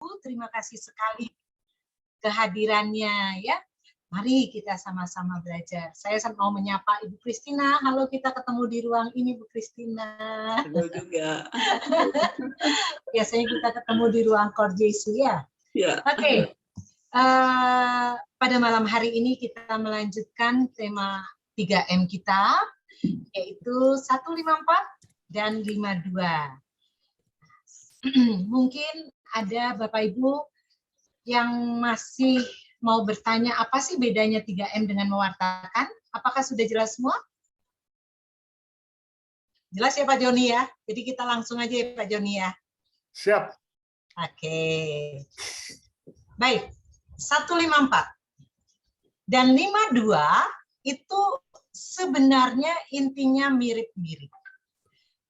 Ibu, terima kasih sekali kehadirannya ya. Mari kita sama-sama belajar. Saya mau menyapa Ibu Kristina. Halo, kita ketemu di ruang ini, Bu Kristina. Halo juga. Biasanya kita ketemu di ruang Kor Jesu ya. Ya. Oke. Pada malam hari ini kita melanjutkan tema 3M kita, yaitu 154 dan 52. Mungkin ada Bapak Ibu yang masih mau bertanya apa sih bedanya 3M dengan mewartakan? Apakah sudah jelas semua? Jelas ya Pak Joni ya? Jadi kita langsung aja ya Pak Joni ya. Siap. Oke. Baik, 154 dan 52 itu sebenarnya intinya mirip-mirip.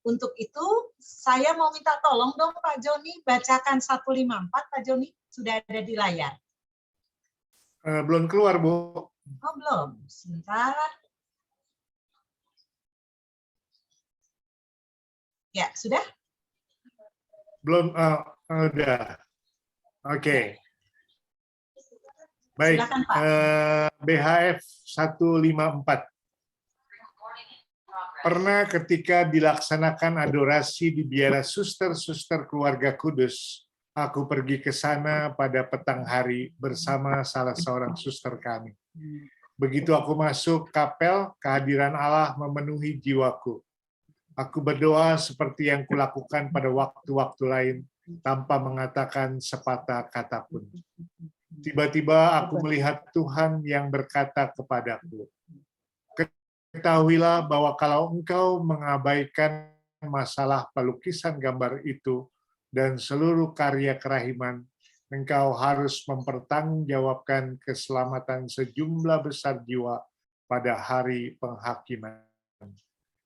Untuk itu saya mau minta tolong dong Pak Joni bacakan 154, Pak Joni, sudah ada di layar. Belum keluar, Bu. Oh, belum. Sebentar. Ya, sudah? Belum, udah. Oke. Baik, Silakan, Pak. BHF 154. Pernah ketika dilaksanakan adorasi di biara suster-suster keluarga kudus, aku pergi ke sana pada petang hari bersama salah seorang suster kami. Begitu aku masuk kapel, kehadiran Allah memenuhi jiwaku. Aku berdoa seperti yang kulakukan pada waktu-waktu lain, tanpa mengatakan sepatah kata pun. Tiba-tiba aku melihat Tuhan yang berkata kepadaku, ketahuilah bahwa kalau engkau mengabaikan masalah pelukisan gambar itu dan seluruh karya kerahiman, engkau harus mempertanggungjawabkan keselamatan sejumlah besar jiwa pada hari penghakiman.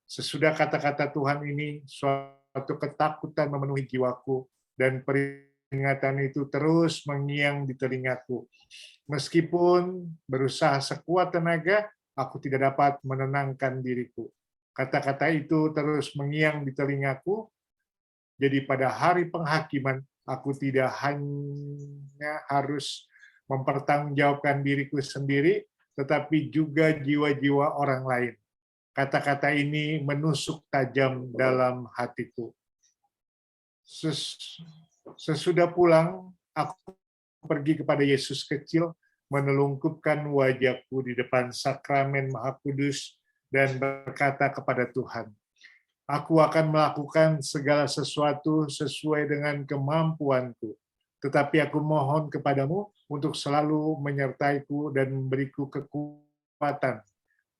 Sesudah kata-kata Tuhan ini, suatu ketakutan memenuhi jiwaku dan peringatan itu terus mengiang di telingaku. Meskipun berusaha sekuat tenaga, aku tidak dapat menenangkan diriku. Kata-kata itu terus mengiang di telingaku. Jadi pada hari penghakiman, aku tidak hanya harus mempertanggungjawabkan diriku sendiri, tetapi juga jiwa-jiwa orang lain. Kata-kata ini menusuk tajam dalam hatiku. Sesudah pulang, aku pergi kepada Yesus kecil, menelungkupkan wajahku di depan sakramen Maha Kudus dan berkata kepada Tuhan, aku akan melakukan segala sesuatu sesuai dengan kemampuanku, tetapi aku mohon kepadamu untuk selalu menyertaiku dan memberiku kekuatan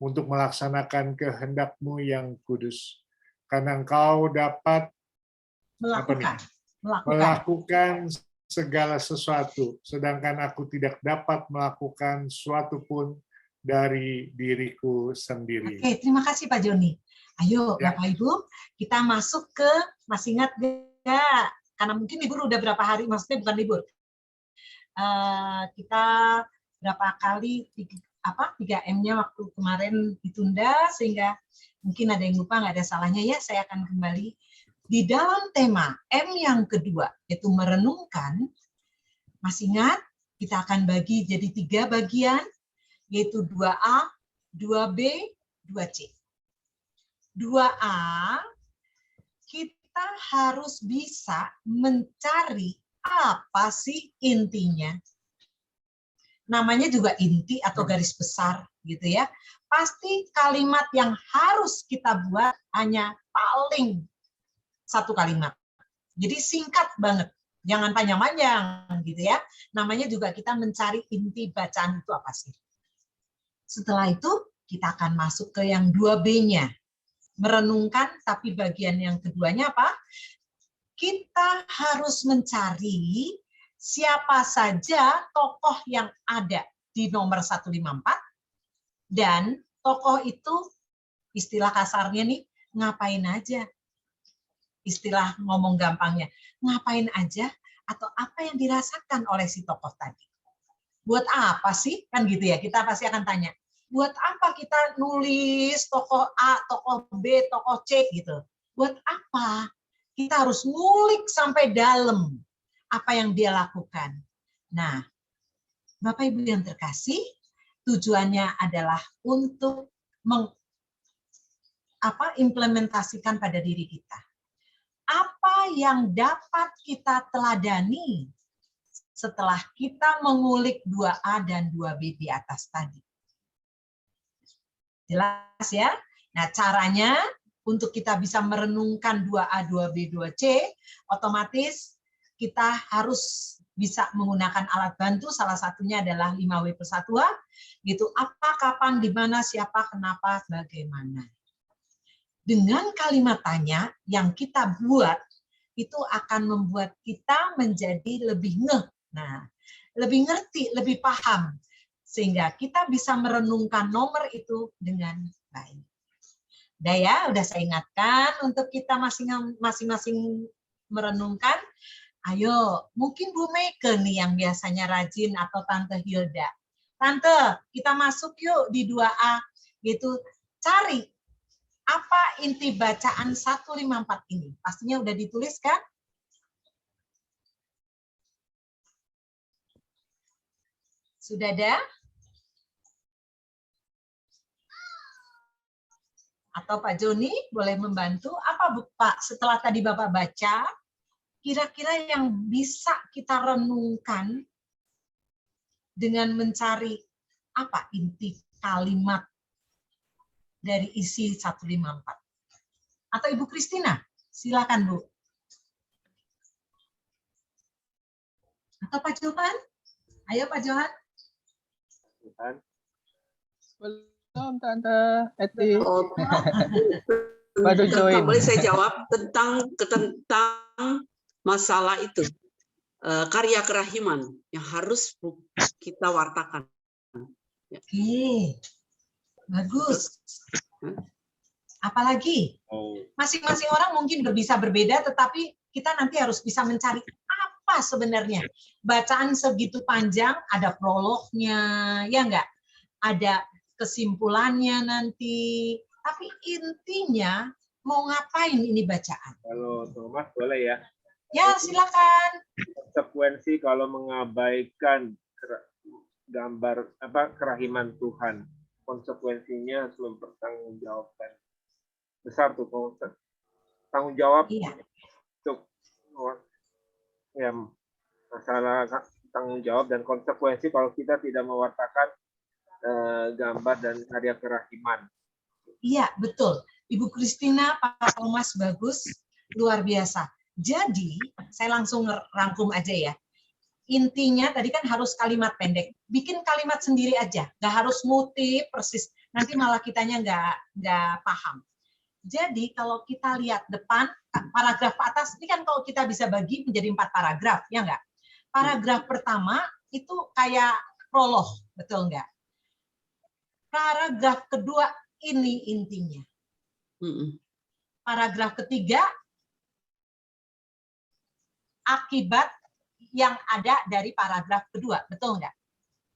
untuk melaksanakan kehendak-Mu yang kudus. Karena Engkau dapat melakukan segala sesuatu, sedangkan aku tidak dapat melakukan suatu pun dari diriku sendiri. Oke, terima kasih Pak Joni. Ayo Ya. Bapak Ibu, kita masuk ke, masih ingat nggak? Karena mungkin libur udah berapa hari, maksudnya bukan libur. Kita berapa kali 3M-nya waktu kemarin ditunda, sehingga mungkin ada yang lupa, nggak ada salahnya ya, saya akan kembali. Di dalam tema M yang kedua, yaitu merenungkan, masih ingat, kita akan bagi jadi 3 bagian, yaitu 2A, 2B, 2C. 2A, kita harus bisa mencari apa sih intinya. Namanya juga inti atau garis besar gitu ya. Pasti kalimat yang harus kita buat hanya paling 1 kalimat. Jadi singkat banget, jangan panjang-panjang gitu ya. Namanya juga kita mencari inti bacaan itu apa sih. Setelah itu kita akan masuk ke yang 2B-nya. Merenungkan, tapi bagian yang keduanya apa? Kita harus mencari siapa saja tokoh yang ada di nomor 154, dan tokoh itu istilah kasarnya nih, ngapain aja. Istilah ngomong gampangnya, ngapain aja atau apa yang dirasakan oleh si tokoh tadi. Buat apa sih? Kan gitu ya, kita pasti akan tanya. Buat apa kita nulis tokoh A, tokoh B, tokoh C gitu? Buat apa? Kita harus ngulik sampai dalam. apa yang dia lakukan. Nah, Bapak Ibu yang terkasih, tujuannya adalah untuk implementasikan pada diri kita. Apa yang dapat kita teladani setelah kita mengulik 2A dan 2B di atas tadi? Jelas ya? Nah, caranya untuk kita bisa merenungkan 2A, 2B, 2C, otomatis kita harus bisa menggunakan alat bantu, salah satunya adalah 5W+1A, gitu. Apa, kapan, di mana, siapa, kenapa, bagaimana. Dengan kalimat tanya yang kita buat, itu akan membuat kita menjadi lebih ngeh. Nah, lebih ngerti, lebih paham. Sehingga kita bisa merenungkan nomor itu dengan baik. Udah ya, udah saya ingatkan untuk kita masing-masing merenungkan. Ayo, mungkin Bu Meike nih yang biasanya rajin atau Tante Hilda. Tante, kita masuk yuk di 2A. Gitu. Cari apa inti bacaan 154 ini. Pastinya udah ditulis kan? Sudah ada? Atau Pak Joni boleh membantu? Apa Pak setelah tadi Bapak baca, kira-kira yang bisa kita renungkan dengan mencari apa inti kalimat dari isi 154? Atau Ibu Kristina? Silakan Bu. Atau Pak Johan? Ayo Pak Johan. Belum Tante Eti. Oh, Baru join. boleh saya jawab tentang masalah itu, karya kerahiman yang harus kita wartakan. Oke, bagus. Apalagi masing-masing orang mungkin bisa berbeda, tetapi kita nanti harus bisa mencari apa sebenarnya. Bacaan segitu panjang, ada prolognya, ya enggak? Ada kesimpulannya nanti. Tapi intinya mau ngapain ini bacaan? Kalau Thomas boleh ya. Ya, silakan. Konsekuensi kalau mengabaikan gambar kerahiman Tuhan, konsekuensinya harus mempertanggungjawabkan. Besar tuh tanggung jawab untuk ya masalah tanggung jawab dan konsekuensi kalau kita tidak mewartakan gambar dan karya kerahiman. Iya, betul. Ibu Kristina, Pak Thomas bagus, luar biasa. Jadi, saya langsung rangkum aja ya. Intinya tadi kan harus kalimat pendek. Bikin kalimat sendiri aja, nggak harus ngutip persis. Nanti malah kitanya nggak paham. Jadi kalau kita lihat depan, paragraf atas, ini kan kalau kita bisa bagi menjadi 4 paragraf, ya nggak? Paragraf pertama itu kayak prolog, betul nggak? Paragraf kedua ini intinya. Paragraf ketiga, akibat yang ada dari paragraf kedua, betul nggak?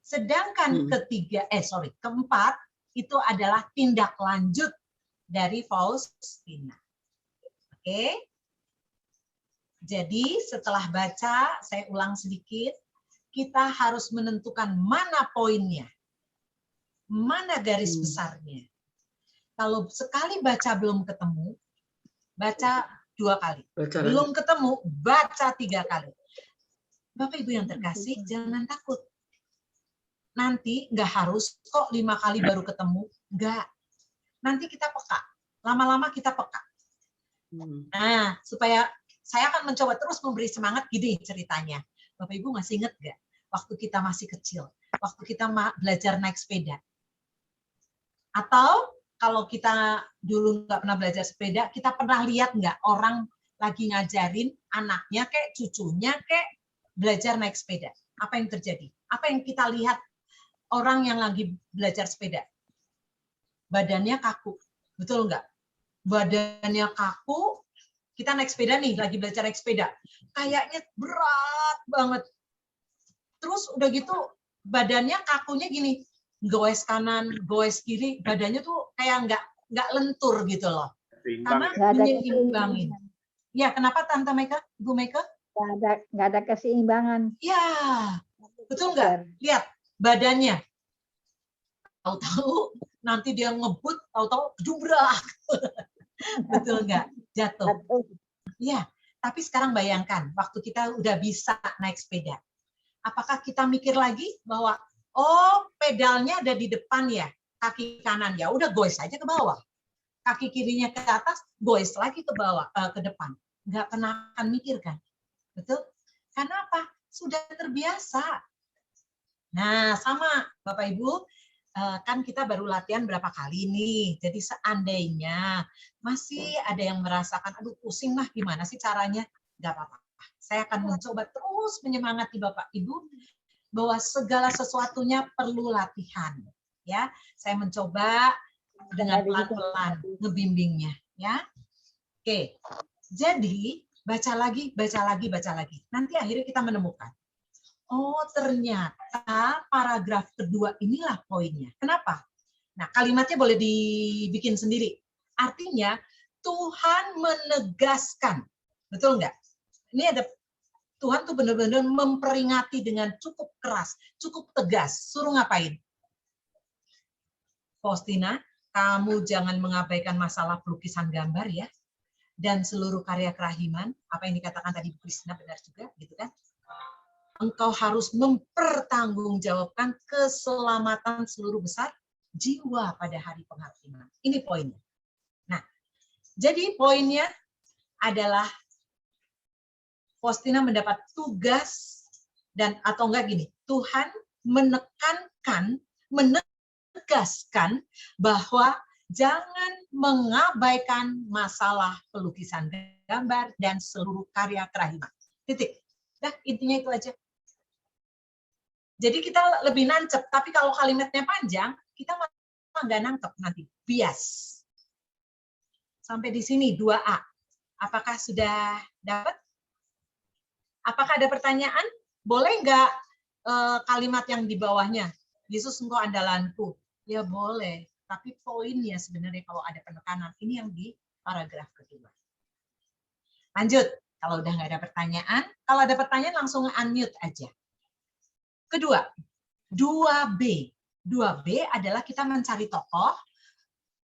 Sedangkan keempat itu adalah tindak lanjut dari Faustina. Oke? Jadi setelah baca, saya ulang sedikit, kita harus menentukan mana poinnya, mana garis besarnya. Kalau sekali baca belum ketemu, baca 2 kali. Belum ketemu, baca 3 kali. Bapak Ibu yang terkasih, jangan takut. Nanti nggak harus kok 5 kali baru ketemu. Nggak. Nanti kita peka. Lama-lama kita peka. Nah, supaya saya akan mencoba terus memberi semangat gini ceritanya. Bapak Ibu masih ingat nggak? Waktu kita masih kecil. Waktu kita belajar naik sepeda. Atau kalau kita dulu nggak pernah belajar sepeda, kita pernah lihat nggak orang lagi ngajarin anaknya kayak cucunya kayak belajar naik sepeda. Apa yang terjadi? Apa yang kita lihat orang yang lagi belajar sepeda? Badannya kaku. Betul nggak? Badannya kaku, kita naik sepeda nih, lagi belajar naik sepeda. Kayaknya berat banget. Terus udah gitu, badannya kakunya gini. Goes kanan, goes kiri, badannya tuh kayak nggak lentur gitu loh. Karena menyeimbangin. Ya, kenapa Tante Meike, Ibu Meike? nggak ada keseimbangan. Ya, betul nggak? Lihat badannya. Tahu-tahu nanti dia ngebut, tahu-tahu jubrak. Betul nggak? Jatuh. Iya, tapi sekarang bayangkan waktu kita udah bisa naik sepeda. Apakah kita mikir lagi bahwa oh pedalnya ada di depan ya, kaki kanan ya udah goes aja ke bawah. Kaki kirinya ke atas, goes lagi ke bawah, ke depan. Nggak pernah akan mikir kan? Betul? Karena apa? Sudah terbiasa. Nah, sama Bapak Ibu, kan kita baru latihan berapa kali nih. Jadi seandainya masih ada yang merasakan, aduh pusing lah gimana sih caranya? Nggak apa-apa. Saya akan mencoba terus menyemangati Bapak Ibu bahwa segala sesuatunya perlu latihan. Ya, saya mencoba dengan pelan-pelan ngebimbingnya. Ya, oke. Jadi baca lagi, baca lagi, baca lagi. Nanti akhirnya kita menemukan. Oh, ternyata paragraf kedua inilah poinnya. Kenapa? Nah, kalimatnya boleh dibikin sendiri. Artinya, Tuhan menegaskan. Betul nggak? Ini ada Tuhan tuh benar-benar memperingati dengan cukup keras, cukup tegas. Suruh ngapain? Faustina, kamu jangan mengabaikan masalah pelukisan gambar ya. Dan seluruh karya kerahiman. Apa yang dikatakan tadi Bu Kristina benar juga, gitu kan? Engkau harus mempertanggungjawabkan keselamatan seluruh besar jiwa pada hari penghakiman. Ini poinnya. Nah, jadi poinnya adalah Faustina mendapat tugas dan atau enggak gini, Tuhan menegaskan bahwa jangan mengabaikan masalah pelukisan gambar dan seluruh karya kerahiman. Titik. Dah, intinya itu aja. Jadi kita lebih nancep, tapi kalau kalimatnya panjang, kita malah nggak nangkep nanti. Bias. Sampai di sini 2A. Apakah sudah dapat? Apakah ada pertanyaan? Boleh nggak kalimat yang di bawahnya? Yesus engkau andalanku. Ya boleh, tapi poinnya sebenarnya kalau ada penekanan, ini yang di paragraf kedua. Lanjut, kalau udah nggak ada pertanyaan, kalau ada pertanyaan langsung unmute aja. Kedua, 2B. 2B adalah kita mencari tokoh,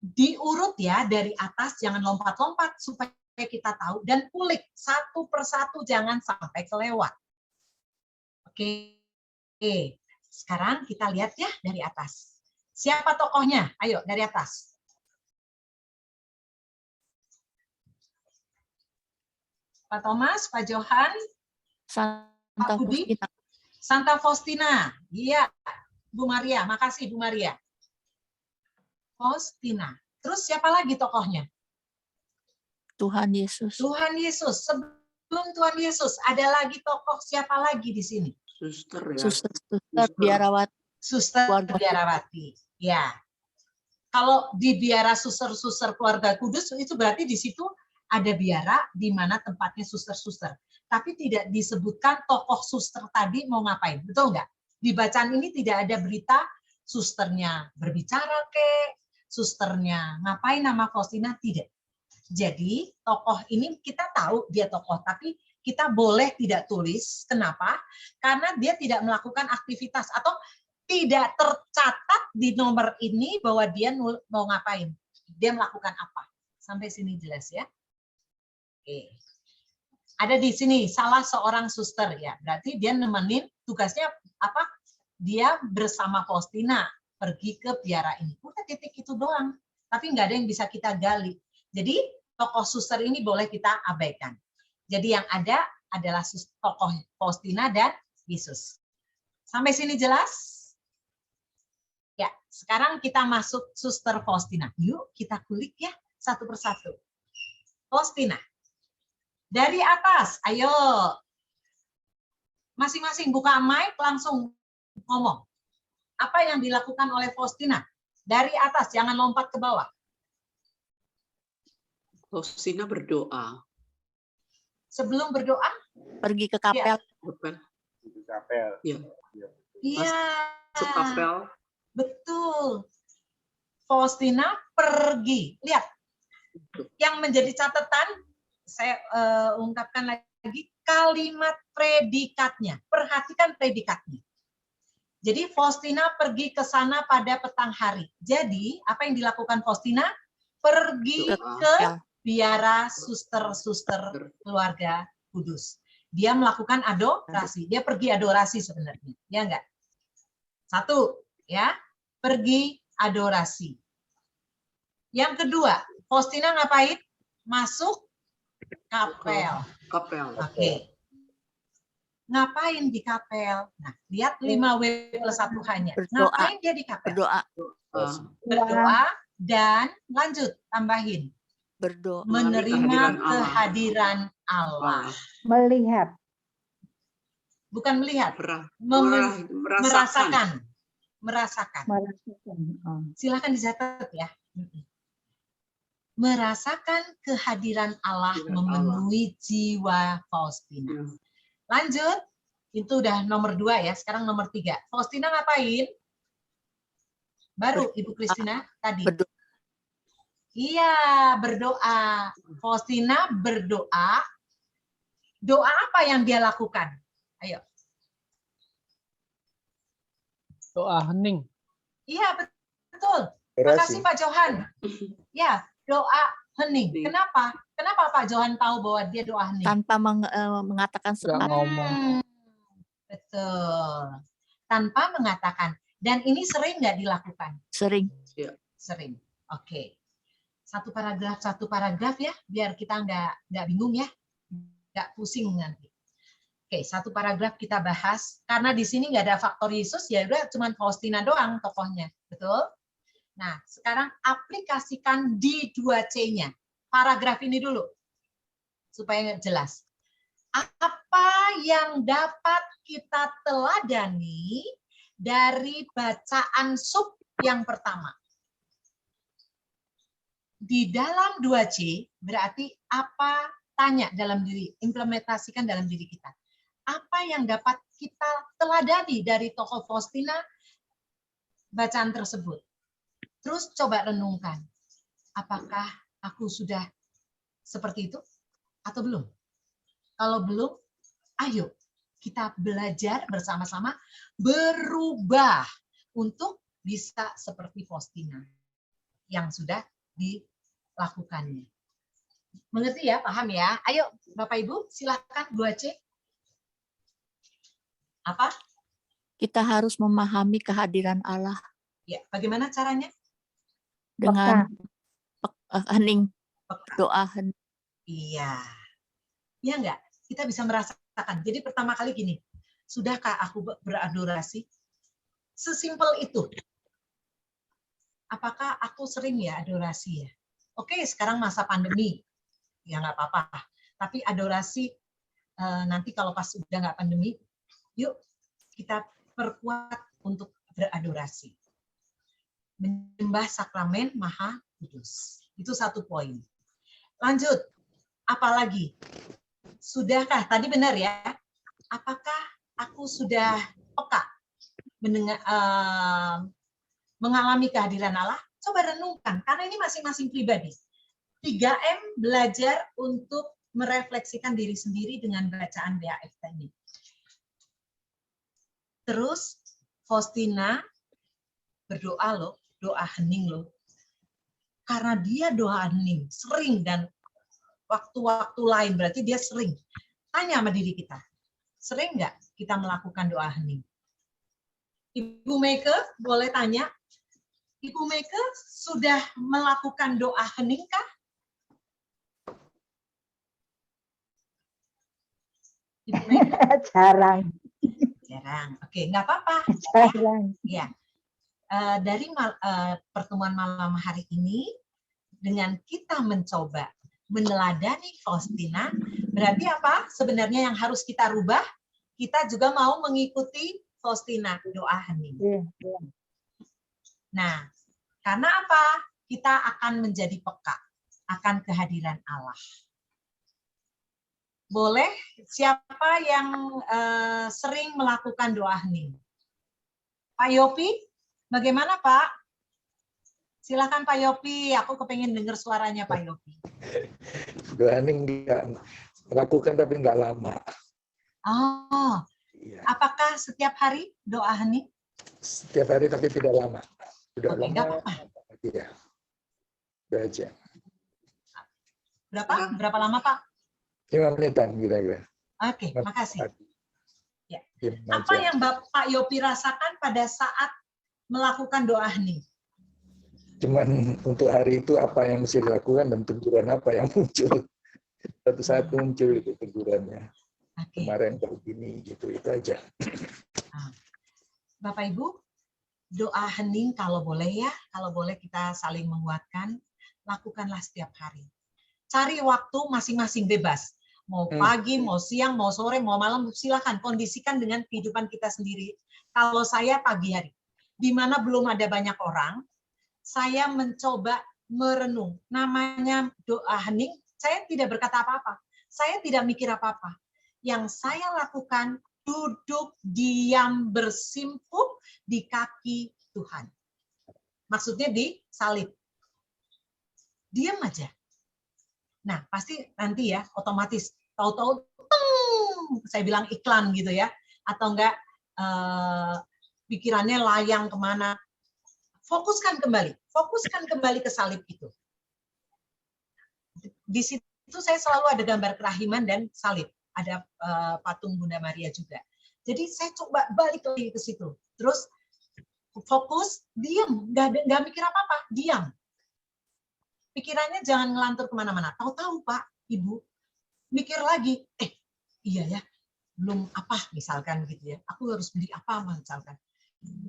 diurut ya dari atas, jangan lompat-lompat supaya kita tahu, dan kulik satu persatu, jangan sampai kelewat. Oke, sekarang kita lihat ya dari atas. Siapa tokohnya? Ayo dari atas. Pak Thomas, Pak Johan, Pak Budi, Santa Faustina. Iya, Bu Maria. Makasih Bu Maria. Faustina. Terus siapa lagi tokohnya? Tuhan Yesus. Tuhan Yesus. Sebelum Tuhan Yesus, ada lagi tokoh siapa lagi di sini? Suster ya. Suster biarawati. Suster biarawati. Ya. Kalau di biara suster-suster keluarga kudus, itu berarti di situ ada biara di mana tempatnya suster-suster. Tapi tidak disebutkan tokoh suster tadi mau ngapain. Betul nggak? Di bacaan ini tidak ada berita susternya berbicara susternya ngapain nama Faustina, tidak. Jadi tokoh ini kita tahu dia tokoh, tapi kita boleh tidak tulis. Kenapa? Karena dia tidak melakukan aktivitas atau tidak tercatat di nomor ini bahwa dia mau ngapain. Dia melakukan apa. Sampai sini jelas ya. Oke. Ada di sini salah seorang suster ya. Berarti dia nemenin, tugasnya apa? Dia bersama Faustina pergi ke biara ini. Udah titik itu doang. Tapi nggak ada yang bisa kita gali. Jadi tokoh suster ini boleh kita abaikan. Jadi yang ada adalah tokoh Faustina dan Yesus. Sampai sini jelas? Ya, sekarang kita masuk suster Faustina. Yuk kita kulik ya satu persatu. Faustina. Dari atas, ayo. Masing-masing buka mic langsung ngomong. Apa yang dilakukan oleh Faustina? Dari atas, jangan lompat ke bawah. Faustina berdoa. Sebelum berdoa? Pergi ke kapel. Di kapel. Iya. Iya. Masuk kapel. Betul. Faustina pergi. Lihat. Yang menjadi catatan, saya ungkapkan lagi lagi kalimat predikatnya. Perhatikan predikatnya. Jadi Faustina pergi ke sana pada petang hari. Jadi apa yang dilakukan Faustina? Pergi ke biara suster-suster keluarga kudus. Dia melakukan adorasi. Dia pergi adorasi sebenarnya. Ya enggak? Satu, ya. Pergi adorasi. Yang kedua, Faustina ngapain? Masuk kapel. Kapel. Oke. Ngapain di kapel? Nah, lihat 5W+1H-nya. Berdoa. Ngapain dia di kapel? Berdoa. Berdoa dan lanjut, tambahin. Berdoa. Menerima kehadiran Allah. Melihat. Bukan melihat. Merasakan. Merasakan. Merasakan. Oh. Silakan dicatat ya. Merasakan kehadiran Allah memenuhi jiwa Faustina. Lanjut, itu udah nomor 2 ya. Sekarang nomor 3. Faustina ngapain? Baru Ibu Christina tadi. Berdoa. Iya, berdoa. Faustina berdoa. Doa apa yang dia lakukan? Ayo. Doa hening. Iya, betul. Terima kasih Pak Johan. Ya, doa hening. Kenapa? Kenapa Pak Johan tahu bahwa dia doa hening? Tanpa mengatakan Nggak sesuatu. ngomong. Betul. Tanpa mengatakan. Dan ini sering nggak dilakukan? Sering. Sering. Oke. Satu paragraf ya, biar kita nggak bingung ya, nggak pusing nanti. Oke, satu paragraf kita bahas. Karena di sini nggak ada faktor Yesus, ya udah cuma Faustina doang tokohnya, betul? Nah, sekarang aplikasikan di 2C-nya. Paragraf ini dulu, supaya jelas. Apa yang dapat kita teladani dari bacaan sub yang pertama? Di dalam 2C, berarti apa, tanya dalam diri, implementasikan dalam diri kita. Apa yang dapat kita teladani dari tokoh Faustina bacaan tersebut? Terus coba renungkan, apakah aku sudah seperti itu atau belum? Kalau belum, ayo kita belajar bersama-sama berubah untuk bisa seperti Faustina yang sudah dilakukannya. Mengerti ya? Paham ya? Ayo Bapak Ibu, silakan 2C. Apa? Kita harus memahami kehadiran Allah Ya, bagaimana caranya? dengan hening. Doa hening. Iya. Iya enggak? Kita bisa merasakan. Jadi pertama kali gini, sudahkah aku beradorasi? Sesimpel itu. Apakah aku sering ya adorasi ya? Oke, sekarang masa pandemi. Ya nggak apa-apa. Tapi adorasi nanti kalau pas udah nggak pandemi, yuk kita perkuat untuk beradorasi. Menyembah sakramen Maha Kudus. Itu satu poin. Lanjut. Apalagi? Sudahkah? Tadi benar ya. Apakah aku sudah peka mendengar, mengalami kehadiran Allah? Coba renungkan. Karena ini masing-masing pribadi. 3M belajar untuk merefleksikan diri sendiri dengan bacaan BAF tadi. Terus Faustina berdoa loh, doa hening loh. Karena dia doa hening, sering dan waktu-waktu lain, berarti dia sering. Tanya sama diri kita, sering nggak kita melakukan doa hening? Ibu Meike boleh tanya, Ibu Meike sudah melakukan doa hening kah? Ibu Meike? Jarang. Jarang. Oke, nggak apa-apa. Jarang. Ya. Dari pertemuan malam hari ini, dengan kita mencoba meneladani Faustina, berarti apa? Sebenarnya yang harus kita rubah, kita juga mau mengikuti Faustina, doa hening. Nah, karena apa? Kita akan menjadi peka akan kehadiran Allah. Boleh, siapa yang sering melakukan doa hening? Pak Yopi, bagaimana Pak? Silakan Pak Yopi, aku kepengen dengar suaranya Pak Yopi. Doa hening melakukan tapi nggak lama. Oh, Iya. apakah setiap hari doa hening? Setiap hari tapi tidak lama. Sudah Oke, nggak lama. apa-apa. Iya. Udah aja. Berapa lama, Pak? 5 menitan kira-kira. Oke, makasih. Ya. Diam Apa aja. yang Bapak Yopi rasakan pada saat melakukan doa hening? Cuman untuk hari itu apa yang mesti dilakukan dan teguran apa yang muncul. Satu saat muncul itu tegurannya. Oke. Kemarin kalau gini gitu itu aja. Bapak Ibu, doa hening kalau boleh ya, kalau boleh kita saling menguatkan, lakukanlah setiap hari. Cari waktu masing-masing bebas. Mau pagi, mau siang, mau sore, mau malam, silakan kondisikan dengan kehidupan kita sendiri. Kalau saya pagi hari, di mana belum ada banyak orang, saya mencoba merenung. Namanya doa hening, saya tidak berkata apa-apa. Saya tidak mikir apa-apa. Yang saya lakukan, duduk, diam, bersimpuh di kaki Tuhan. Maksudnya di salib. Diam aja. Nah, pasti nanti ya, otomatis. Tahu-tahu, saya bilang iklan gitu ya. Atau enggak, pikirannya layang kemana. Fokuskan kembali ke salib itu. Di situ saya selalu ada gambar kerahiman dan salib. Ada patung Bunda Maria juga. Jadi saya coba balik lagi ke situ. Terus fokus, diam, nggak mikir apa-apa, diam. Pikirannya jangan ngelantur kemana-mana. Tahu-tahu Pak, Ibu, mikir lagi, iya ya, belum apa misalkan gitu ya. Aku harus beli apa misalkan.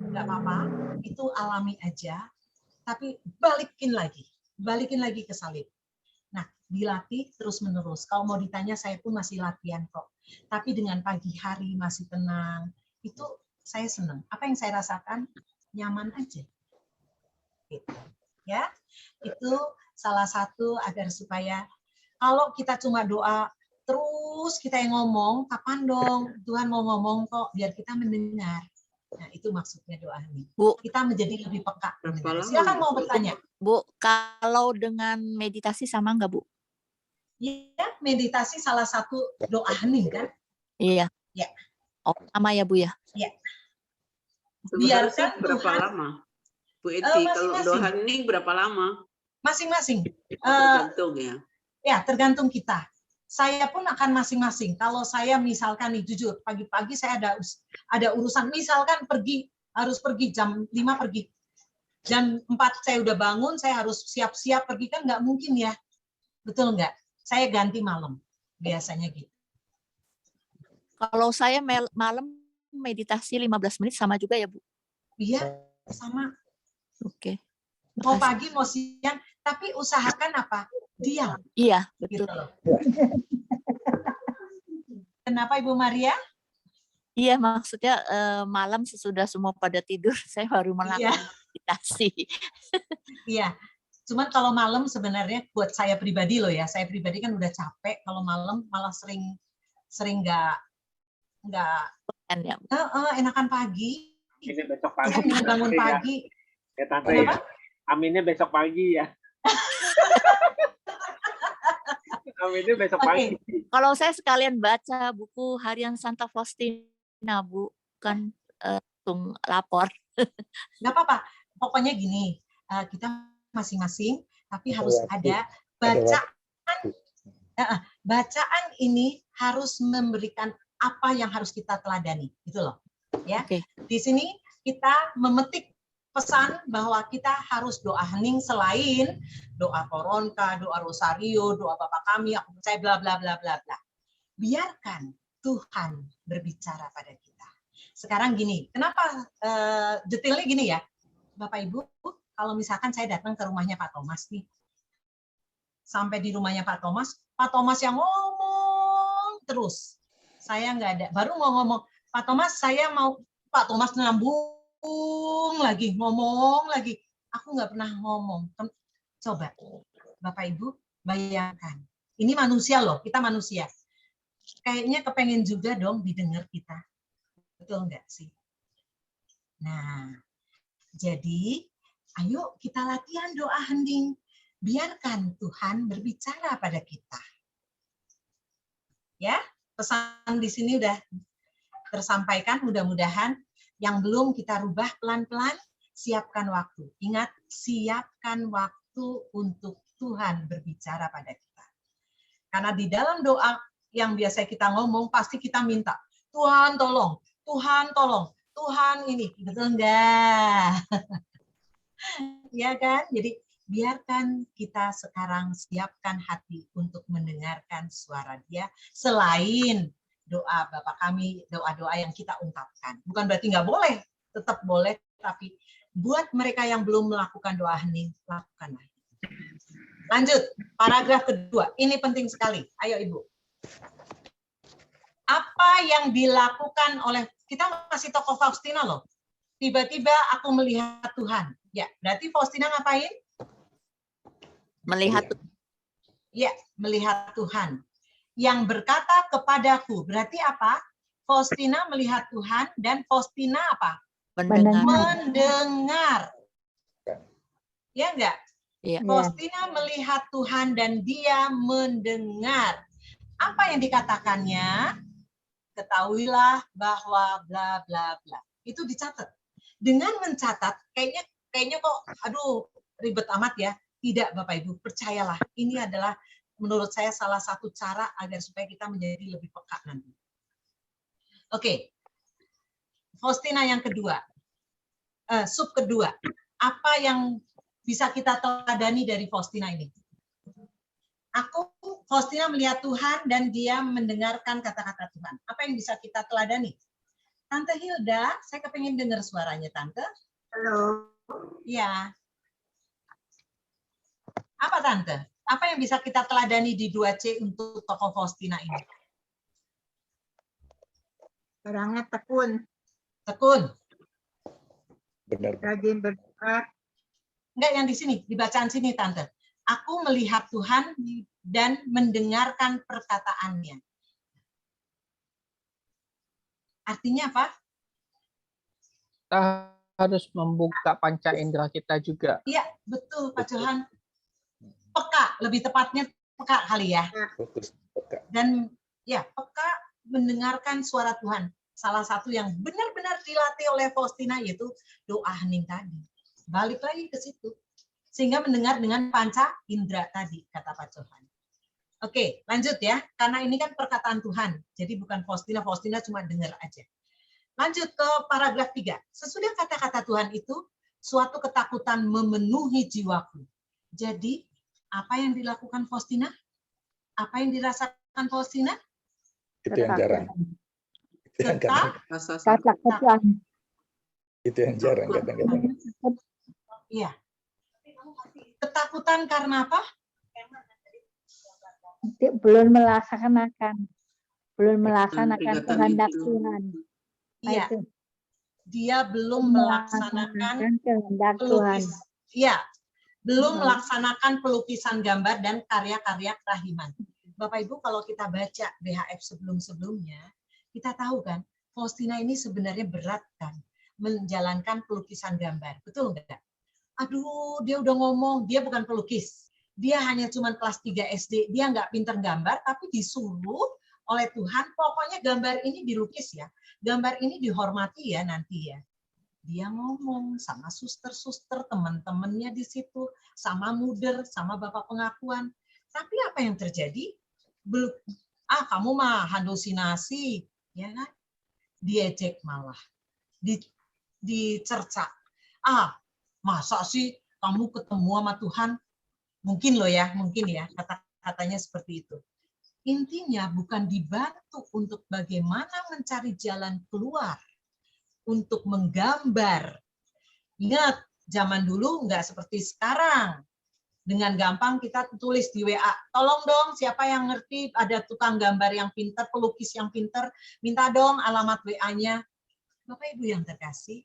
Nggak apa-apa, itu alami aja. Tapi balikin lagi ke salib. Nah, dilatih terus-menerus. Kalau mau ditanya, saya pun masih latihan kok. Tapi dengan pagi hari masih tenang, itu saya senang. Apa yang saya rasakan, nyaman aja. Gitu. Ya, itu salah satu agar supaya kalau kita cuma doa, terus kita yang ngomong, kapan dong Tuhan mau ngomong kok, biar kita mendengar. Nah, itu maksudnya doa ini. Bu. Kita menjadi lebih peka. Berapa lama? Silakan mau bertanya. Bu, kalau dengan meditasi sama nggak, Bu? Ya, meditasi salah satu doa hening kan? Iya. Ya. Oh, sama ya, Bu ya? Ya. Biarkan berapa Tuhan, lama? Bu Eti, kalau masing-masing. doa hening berapa lama? Masing-masing. Tergantung ya. Ya, tergantung kita. Saya pun akan masing-masing. Kalau saya misalkan nih, jujur, pagi-pagi saya ada urusan, misalkan harus pergi jam 5 pergi. Jam 4 saya udah bangun, saya harus siap-siap pergi, kan nggak mungkin ya. Betul nggak? Saya ganti malam, biasanya gitu. Kalau saya malam meditasi 15 menit sama juga ya, Bu? Iya, sama. Oke. Mau Makasih. pagi, mau siang, tapi usahakan apa? Diam. Iya, betul. Gitu loh. Kenapa Ibu Maria? Iya, maksudnya malam sesudah semua pada tidur, saya baru melakukan meditasi. Iya. Cuman kalau malam sebenarnya buat saya pribadi loh ya, saya pribadi kan udah capek, kalau malam malah sering nggak Ya, enakan pagi. Ini besok pagi. Dengan bangun pagi. Ya Tante ya. Aminnya besok pagi ya. Aminnya besok pagi. Kalau saya sekalian baca buku harian Santa Faustina, Bu, kan langsung lapor. Nggak apa-apa. Pokoknya gini, kita masing-masing, tapi harus ada bacaan ini harus memberikan apa yang harus kita teladani, gitu loh. Ya. Okay. Di sini kita memetik pesan bahwa kita harus doa hening selain doa koronka, doa rosario, doa Bapa Kami, aku percaya bla bla bla bla bla. Biarkan Tuhan berbicara pada kita. Sekarang gini, kenapa detailnya gini ya, Bapak Ibu, kalau misalkan saya datang ke rumahnya Pak Thomas nih, sampai di rumahnya Pak Thomas yang ngomong terus, saya nggak ada, baru mau ngomong, Pak Thomas nyambung lagi, ngomong lagi, aku nggak pernah ngomong. Coba, Bapak Ibu, bayangkan, ini manusia loh, kita manusia, kayaknya kepengen juga dong didengar kita, betul nggak sih? Nah, jadi ayo kita latihan doa hening. Biarkan Tuhan berbicara pada kita. Ya, pesan di sini udah tersampaikan, mudah-mudahan. Yang belum kita rubah pelan-pelan, siapkan waktu. Ingat, siapkan waktu untuk Tuhan berbicara pada kita. Karena di dalam doa yang biasa kita ngomong, pasti kita minta, Tuhan tolong, Tuhan tolong, Tuhan ini. Betul enggak? Ya kan? Jadi biarkan kita sekarang siapkan hati untuk mendengarkan suara Dia selain doa Bapa kami, doa-doa yang kita ungkapkan. Bukan berarti nggak boleh, tetap boleh, tapi buat mereka yang belum melakukan doa hening, lakukanlah. Lanjut, paragraf kedua. Ini penting sekali. Ayo Ibu. Apa yang dilakukan oleh, kita masih tokoh Faustina loh. Tiba-tiba aku melihat Tuhan. Ya, berarti Faustina ngapain? Melihat Ya, melihat Tuhan. Yang berkata kepadaku, berarti apa? Faustina melihat Tuhan dan Faustina apa? mendengar. Mendengar. Ya enggak? Iya. Faustina melihat Tuhan dan dia mendengar. Apa yang dikatakannya? Ketahuilah bahwa bla bla bla. Itu dicatat. Dengan mencatat, kayaknya kok, aduh, ribet amat ya. Tidak, Bapak Ibu, percayalah. Ini adalah menurut saya salah satu cara agar supaya kita menjadi lebih peka nanti. Oke. Faustina yang kedua. Sub kedua. Apa yang bisa kita teladani dari Faustina ini? Faustina melihat Tuhan dan dia mendengarkan kata-kata Tuhan. Apa yang bisa kita teladani? Tante Hilda, saya kepengen dengar suaranya, Tante. Halo. Ya. Apa, Tante? Apa yang bisa kita teladani di 2C untuk tokoh Faustina ini? Orangnya tekun, Tekun. Benar. rajin berdoa. Enggak, yang di sini, di bacaan sini, Tante. Aku melihat Tuhan dan mendengarkan perkataannya. Artinya apa? Kita harus membuka panca indera kita juga. Iya, betul, Pak Johan. Peka, lebih tepatnya peka kali ya. Fokus. Peka. Dan ya, peka mendengarkan suara Tuhan. Salah satu yang benar-benar dilatih oleh Faustina yaitu doa hening tadi. Balik lagi ke situ. Sehingga mendengar dengan panca indera tadi, kata Pak Johan. Oke, lanjut ya. Karena ini kan perkataan Tuhan. Jadi bukan Faustina cuma dengar aja. Lanjut ke paragraf 3. Sesudah kata-kata Tuhan itu, suatu ketakutan memenuhi jiwaku. Jadi, apa yang dilakukan Faustina? Apa yang dirasakan Faustina? Itu yang jarang. Itu yang kadang. Katakan. Itu yang jarang kadang-kadang. Iya. Ketakutan karena apa? Belum melaksanakan kehendak Tuhan. Nah, Iya. itu. Dia belum melaksanakan kehendak Tuhan. Iya. Belum melaksanakan pelukisan gambar dan karya-karya kerahiman. Bapak Ibu, kalau kita baca BHF sebelum-sebelumnya, kita tahu kan, Faustina ini sebenarnya berat kan menjalankan pelukisan gambar. Betul enggak? Aduh, dia udah ngomong, dia bukan pelukis. Dia hanya cuma kelas 3 SD, dia nggak pinter gambar, tapi disuruh oleh Tuhan, pokoknya gambar ini dilukis ya. Gambar ini dihormati ya nanti ya. Dia ngomong sama suster-suster, teman-temannya di situ, sama muder, sama bapak pengakuan. Tapi apa yang terjadi? Kamu mah halusinasi, ya kan? Diejek malah, dicerca. Masa sih kamu ketemu sama Tuhan? Mungkin ya, kata-katanya seperti itu. Intinya bukan dibantu untuk bagaimana mencari jalan keluar, untuk menggambar. Ingat, zaman dulu nggak seperti sekarang. Dengan gampang kita tulis di WA, tolong dong siapa yang ngerti ada tukang gambar yang pinter, pelukis yang pinter, minta dong alamat WA-nya. Bapak Ibu yang terkasih,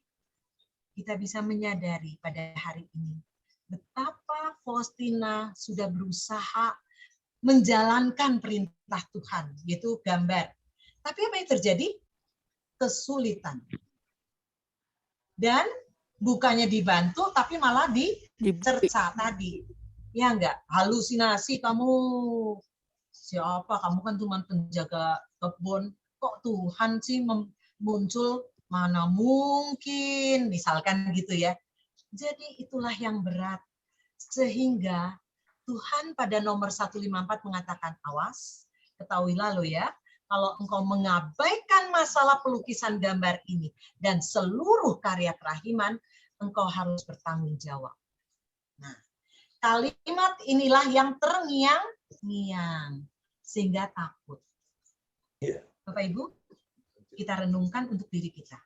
kita bisa menyadari pada hari ini betapa Faustina sudah berusaha menjalankan perintah Tuhan, yaitu gambar. Tapi apa yang terjadi? Kesulitan. Dan bukannya dibantu, tapi malah dicerca tadi. Ya enggak? Halusinasi kamu. siapa kamu kan cuma penjaga kebun, kok Tuhan sih muncul, mana mungkin, misalkan gitu ya. Jadi itulah yang berat. Sehingga Tuhan pada nomor 154 mengatakan, awas, ketahuilah lo ya, kalau engkau mengabaikan masalah pelukisan gambar ini dan seluruh karya kerahiman, engkau harus bertanggung jawab. Nah, kalimat inilah yang terngiang-ngiang, sehingga takut. Bapak Ibu, kita renungkan untuk diri kita.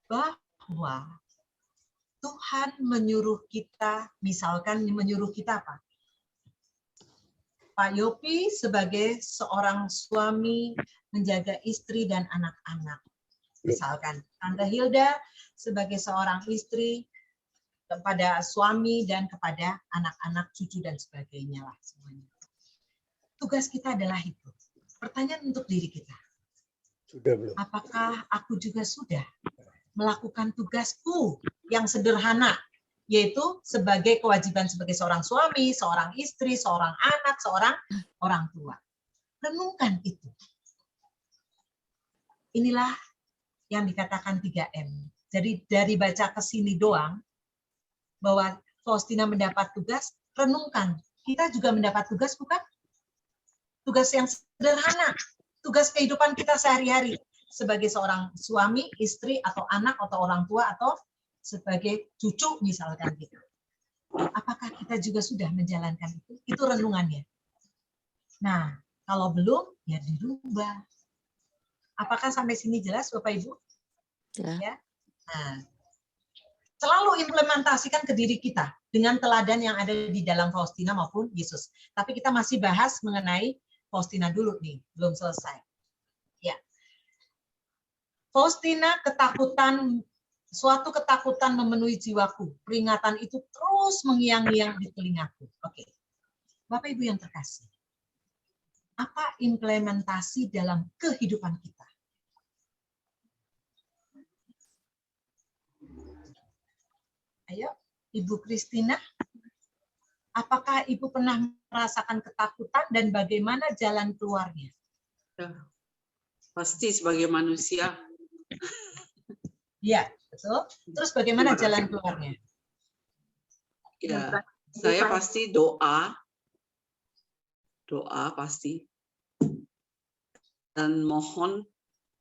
Bahwa Tuhan menyuruh kita, misalkan menyuruh kita apa? Pak Yopi sebagai seorang suami menjaga istri dan anak-anak. Misalkan Tante Hilda sebagai seorang istri kepada suami dan kepada anak-anak, cucu dan sebagainya lah semuanya. Tugas kita adalah itu. Pertanyaan untuk diri kita. Sudah belum? Apakah aku juga sudah melakukan tugasku yang sederhana, yaitu sebagai kewajiban sebagai seorang suami, seorang istri, seorang anak, seorang orang tua. Renungkan itu. Inilah yang dikatakan 3M. Jadi dari baca ke sini doang, bahwa Faustina mendapat tugas, renungkan. Kita juga mendapat tugas, bukan? Tugas yang sederhana. Tugas kehidupan kita sehari-hari. Sebagai seorang suami, istri, atau anak, atau orang tua, atau sebagai cucu misalkan gitu. Apakah kita juga sudah menjalankan itu? Itu renungannya. Nah, kalau belum, ya dirubah. Apakah sampai sini jelas, Bapak Ibu? Ya. Nah, selalu implementasikan ke diri kita dengan teladan yang ada di dalam Faustina maupun Yesus. Tapi kita masih bahas mengenai Faustina dulu nih, belum selesai. Ya. Faustina ketakutan, suatu ketakutan memenuhi jiwaku. Peringatan itu terus mengiang-ngiang di telingaku. Oke. Bapak Ibu yang terkasih. Apa implementasi dalam kehidupan kita? Ayo, Ibu Kristina. Apakah Ibu pernah merasakan ketakutan dan bagaimana jalan keluarnya? Ya, pasti sebagai manusia. Ya, betul. Terus bagaimana jalan keluarnya? Ya, saya pasti doa pasti, dan mohon,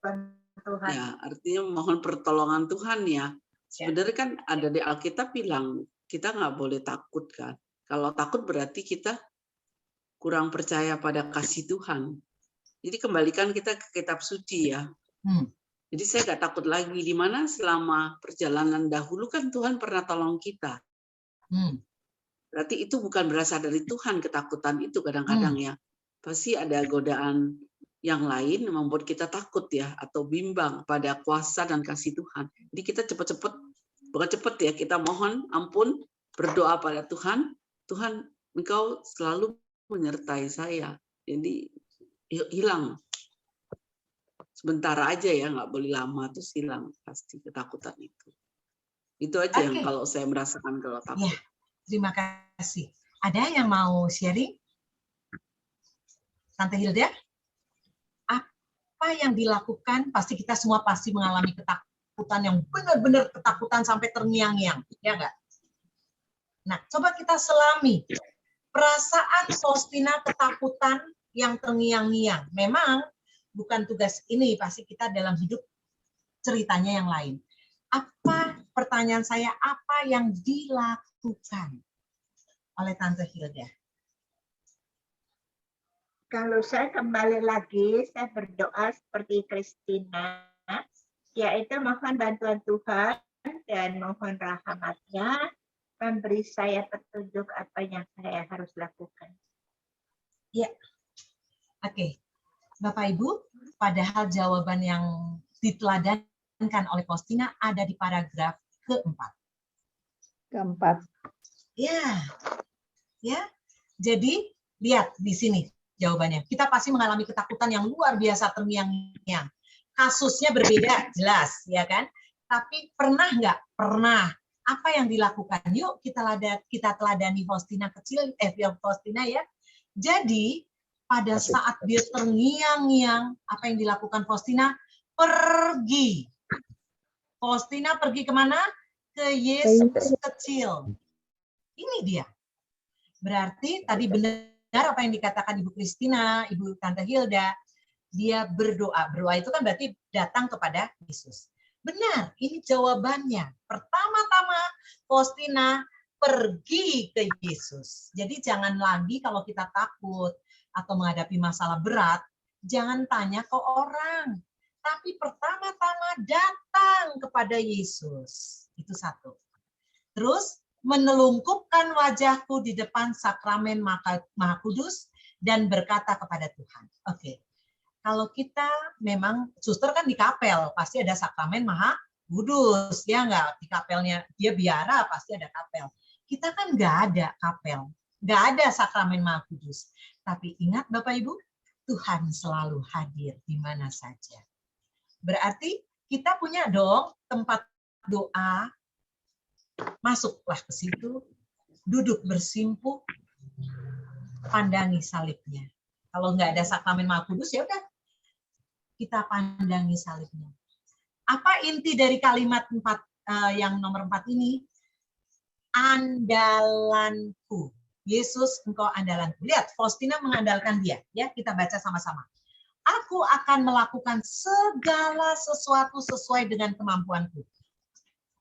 Tuhan. ya artinya mohon pertolongan Tuhan ya. Sebenarnya kan ada di Alkitab bilang kita nggak boleh takut kan. Kalau takut berarti kita kurang percaya pada kasih Tuhan. Jadi kembalikan kita ke kitab suci ya. Jadi saya nggak takut lagi, di mana selama perjalanan dahulu kan Tuhan pernah tolong kita. Berarti itu bukan berasal dari Tuhan, ketakutan itu kadang-kadang ya. Pasti ada godaan yang lain yang membuat kita takut ya, atau bimbang pada kuasa dan kasih Tuhan. Jadi kita cepat-cepat, bukan cepat ya, kita mohon ampun, berdoa pada Tuhan, Tuhan Engkau selalu menyertai saya. Jadi hilang. Sebentar aja ya, nggak boleh lama, terus hilang pasti ketakutan itu. Itu aja yang kalau saya merasakan kalau takut. Ya, terima kasih. Ada yang mau sharing? Tante Hilda? Apa yang dilakukan? Pasti kita semua pasti mengalami ketakutan yang benar-benar ketakutan sampai terngiang-ngiang, ya nggak? Nah, coba kita selami perasaan Faustina ketakutan yang terngiang-ngiang. Memang bukan tugas ini, pasti kita dalam hidup ceritanya yang lain. Apa, pertanyaan saya, apa yang dilakukan oleh Tante Hilda? Kalau saya kembali lagi, saya berdoa seperti Kristina, yaitu mohon bantuan Tuhan dan mohon rahmat-Nya, memberi saya petunjuk apa yang saya harus lakukan. Ya, oke. Bapak Ibu, padahal jawaban yang diteladankan oleh Faustina ada di paragraf keempat. Keempat. Ya, ya. Jadi lihat di sini jawabannya. Kita pasti mengalami ketakutan yang luar biasa terngiang-ngiang. Kasusnya berbeda, jelas, ya kan? Tapi pernah nggak? Pernah. apa yang dilakukan? Yuk kita teladani Faustina kecil, Faustina ya. Jadi pada saat dia terngiang-ngiang, apa yang dilakukan Faustina? Pergi. Faustina pergi kemana? Ke Yesus kecil. Ini dia. Berarti tadi benar apa yang dikatakan Ibu Christina, Ibu Tante Hilda. Dia berdoa. Berdoa itu kan berarti datang kepada Yesus. Benar, ini jawabannya. Pertama-tama Faustina pergi ke Yesus. Jadi jangan lagi kalau kita takut atau menghadapi masalah berat, jangan tanya ke orang. Tapi pertama-tama datang kepada Yesus. Itu satu. Terus menelungkupkan wajahku di depan sakramen Maha Kudus dan berkata kepada Tuhan. Oke. Kalau kita memang, suster kan di kapel, pasti ada sakramen Maha Kudus. Ya enggak? Di kapelnya, dia biara pasti ada kapel. Kita kan enggak ada kapel. Enggak ada sakramen Maha Kudus. Tapi ingat Bapak Ibu, Tuhan selalu hadir di mana saja. Berarti kita punya dong tempat doa, masuklah ke situ, duduk bersimpuh, pandangi salibnya. Kalau nggak ada sakramen Maha Kudus, ya udah kita pandangi salibnya. Apa inti dari kalimat yang nomor 4 ini? Andalanku. Yesus, engkau andalanku. Lihat, Faustina mengandalkan dia. Ya, kita baca sama-sama. Aku akan melakukan segala sesuatu sesuai dengan kemampuanku.